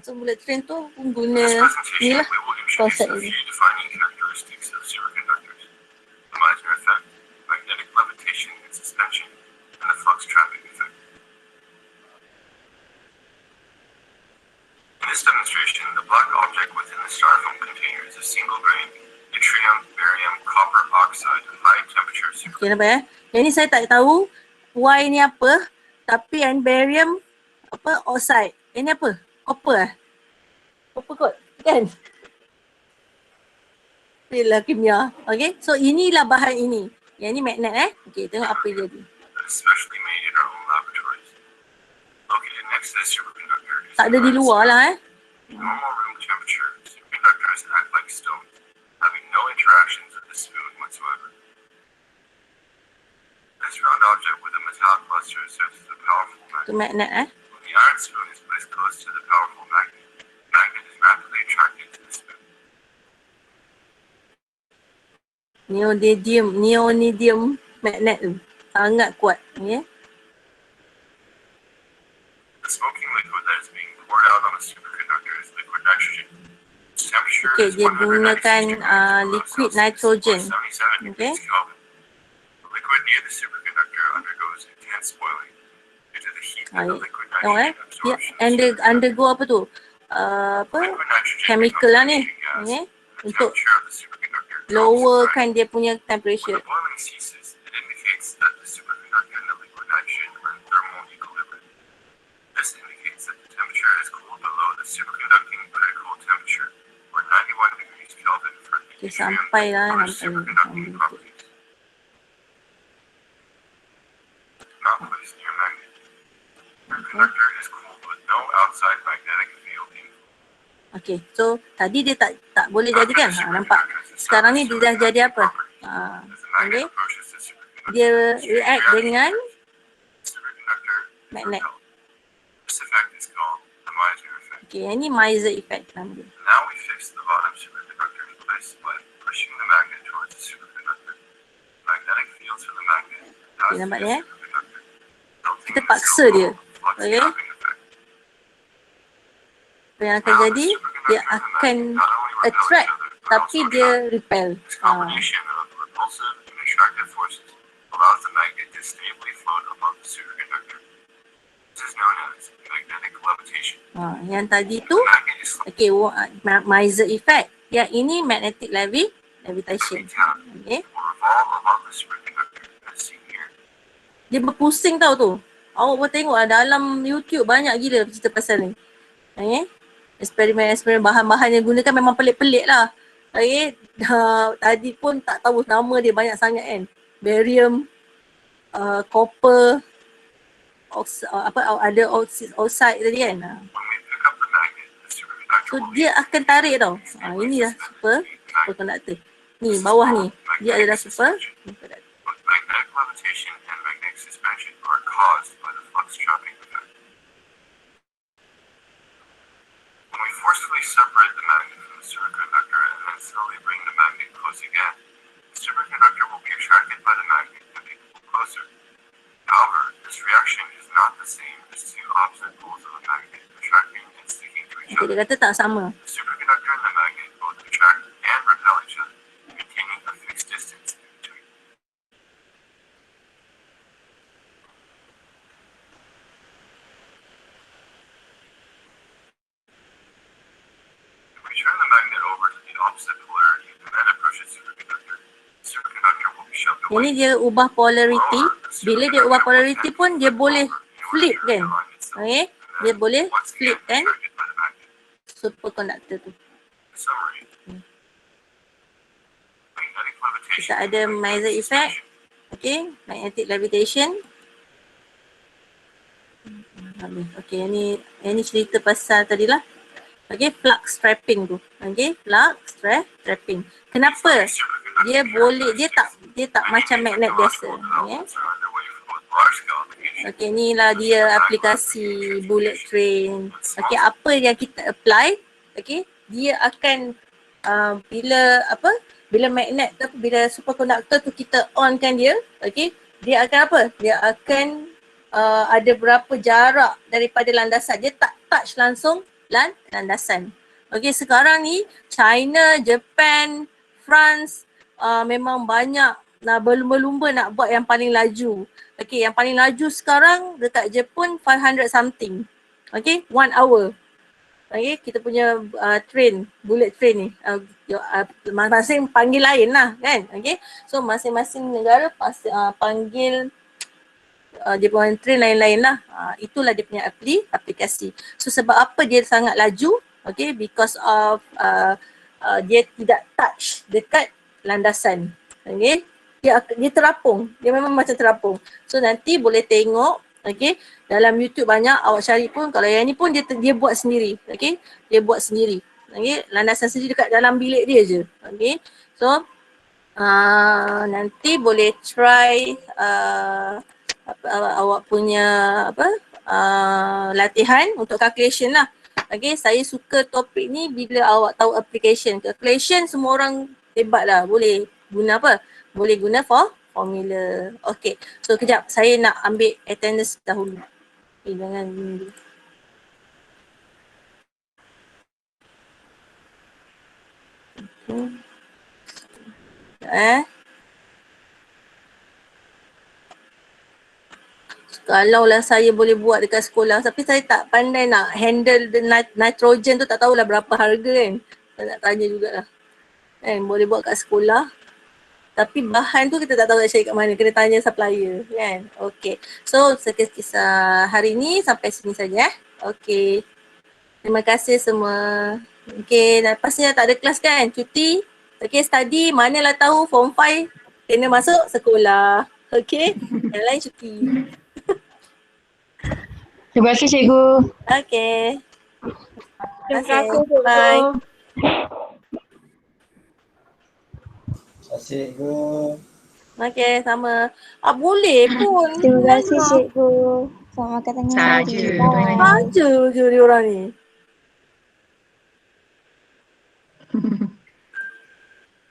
So bullet train tu pun guna In this ni presentation, lah we will introduce konsep the ni. few defining characteristics of superconductors: the Meissner effect, magnetic levitation and suspension, and the flux trapping effect. In this demonstration, the black object within the styrofoam container is a single-grain yttrium, barium, copper oxide, high-temperature superconductor. Okay, nampak Yang ni saya tak tahu Y ni apa, tapi yang barium apa oxide. Ini apa? Copper Copper kot, kan? Itulah kimia. Okay, so inilah bahan ini. Yang ni magnet Okay, tengok apa dia jadi. Especially made in our own laboratories. Located next to the superconductor is Tak ada di luar lah normal room temperature. Superconductors act like stones, having no interactions with the spoon whatsoever. This round object with a metallic luster serves as a powerful Tu magnet. magnet When the iron spoon is placed close to the powerful magnet, the magnet is rapidly attracted to the spoon. Neodymium magnet tu sangat kuat. Okay. The smoking liquid that is being poured out on a superconductor is liquid nitrogen. Its temperature Okay, is dia 196 gunakan degrees below liquid Celsius, nitrogen. or 77 Okay. degrees Kelvin. The liquid near the superconductor undergoes intense boiling due to the heat that the liquid Tengok nitrogen dia absorption. undergo apa tu? Apa? Liquid nitrogen Chemical lah ni. becomes nitrogen gas. Okay. The Untuk temperature of the superconductor drops lowerkan dia punya When temperature. the boiling ceases, it indicates that the superconductor and the liquid nitrogen are in thermal equilibrium. This indicates that the temperature is cooled below the superconducting critical temperature, or 91 degrees Kelvin for the Okay, yttrium sampai lah or superconducting properties. Not placed near magnet. Superconductor is cooled with no outside magnetic field influence. Okay, so tadi dia tak boleh jadi kan? Nampak? Sekarang ni dia dah jadi apa? Okay. Dia react dengan magnet. This effect is called the Miser effect. Okay, ini Miser effect nama dia. Now we fix the bottom superconductor in place by pushing the magnet towards the superconductor. Magnetic fields from the magnet pass Okay, nampak through ni the superconductor, resulting Kita in the paksa dia. so-called flux Okay. trapping effect. Apa yang akan jadi, dia akan attract tapi dia repel. This combination of repulsive and attractive forces allows the magnet to stably float above the superconductor. This is known as magnetic levitation. Yang tadi tu, The magnet is okay, Miser effect. Yang ini magnetic levitation. Okay. will revolve above the superconductor as seen here. Dia berpusing tau tu. Awak boleh tengok dalam YouTube banyak gila cerita pasal ni. Okay. Eksperimen bahan-bahan yang gunakan memang pelik-pelik lah. Okay. Tadi pun tak tahu nama dia banyak sangat kan. Barium, copper, ada oxide tadi kan. When we pick up the magnet, the superconductor So will dia akan tarik tau. Ini dah superconductor. Ni bawah ni. Dia adalah superconductor. both magnetic levitation and magnetic suspension are caused by the flux trapping effect. When we forcefully separate the magnet from the superconductor and then slowly bring the magnet close again, the superconductor will be attracted by the magnet and be pulled closer. However, this reaction is not the same as two opposite poles of a magnet attracting and sticking to each Okay, other. dia kata tak sama. The superconductor and the magnet both attract and repel each other, maintaining a fixed distance in between. If we turn the magnet over to the opposite polarity and then approach the superconductor will be shoved Ini away. dia ubah polarity. Bila dia ubah polarity pun dia boleh flip kan. Okay. Dia boleh Once flip again kan attracted by the magnet. superconductor tu. Summary. Magnetic levitation. Kita ada Miser effect. Okay. Magnetic levitation. Okay, ini cerita pasal tadi lah. Okay, flux trapping tu. Okay, flux trapping. Kenapa? Dia boleh, dia tak macam magnet biasa. Okay. Okay, inilah dia aplikasi bullet train. Okay, apa yang kita apply, okay, dia akan bila magnet tu, bila superconductor tu kita onkan dia, okay, dia akan apa? Dia akan ada berapa jarak daripada landasan. Dia tak touch langsung landasan. Okay, sekarang ni China, Japan, France memang banyak berlumba-lumba nak buat yang paling laju. Okay, yang paling laju sekarang dekat Jepun 500 something. Okay, 1 hour. Okay, kita punya train, bullet train ni. Masing-masing panggil lain lah kan. Okay, so masing-masing negara panggil dia punya train lain-lain lah. Itulah dia punya aplikasi. So sebab apa dia sangat laju? Okay, because of dia tidak touch dekat landasan. Okay, dia terapung. Dia memang macam terapung. So nanti boleh tengok, okay, dalam YouTube banyak, awak cari pun, kalau yang ni pun dia buat sendiri. Okay, dia buat sendiri. Okay, landasan sendiri dekat dalam bilik dia je. Okay, so nanti boleh try awak punya latihan untuk calculation lah. Okay, saya suka topik ni bila awak tahu application. Calculation semua orang hebat lah. Boleh guna apa? Boleh guna formula. Okay, so kejap saya nak ambil attendance dahulu. Jangan dulu. Kalau lah saya boleh buat dekat sekolah, tapi saya tak pandai nak handle the nitrogen tu, tak tahulah berapa harga kan. Saya nak tanya jugalah. Boleh buat kat sekolah. Tapi bahan tu kita tak tahu nak cari kat mana, kena tanya supplier kan. Okay, so kisah hari ni sampai sini saja. Okay, terima kasih semua. Okay, napasnya tak ada kelas kan, cuti. Okay, study, manalah tahu form 5 kena masuk sekolah. Okay, yang lain cuti. Terima kasih cikgu. Okay. Terima Terima kasih. kasih, Bye. Cikgu. Terima kasih, Cikgu. Okey, sama. Boleh pun. Terima kasih cikgu. Selamat makan tengah hari. Saja. Bye. Saja je dia orang ni.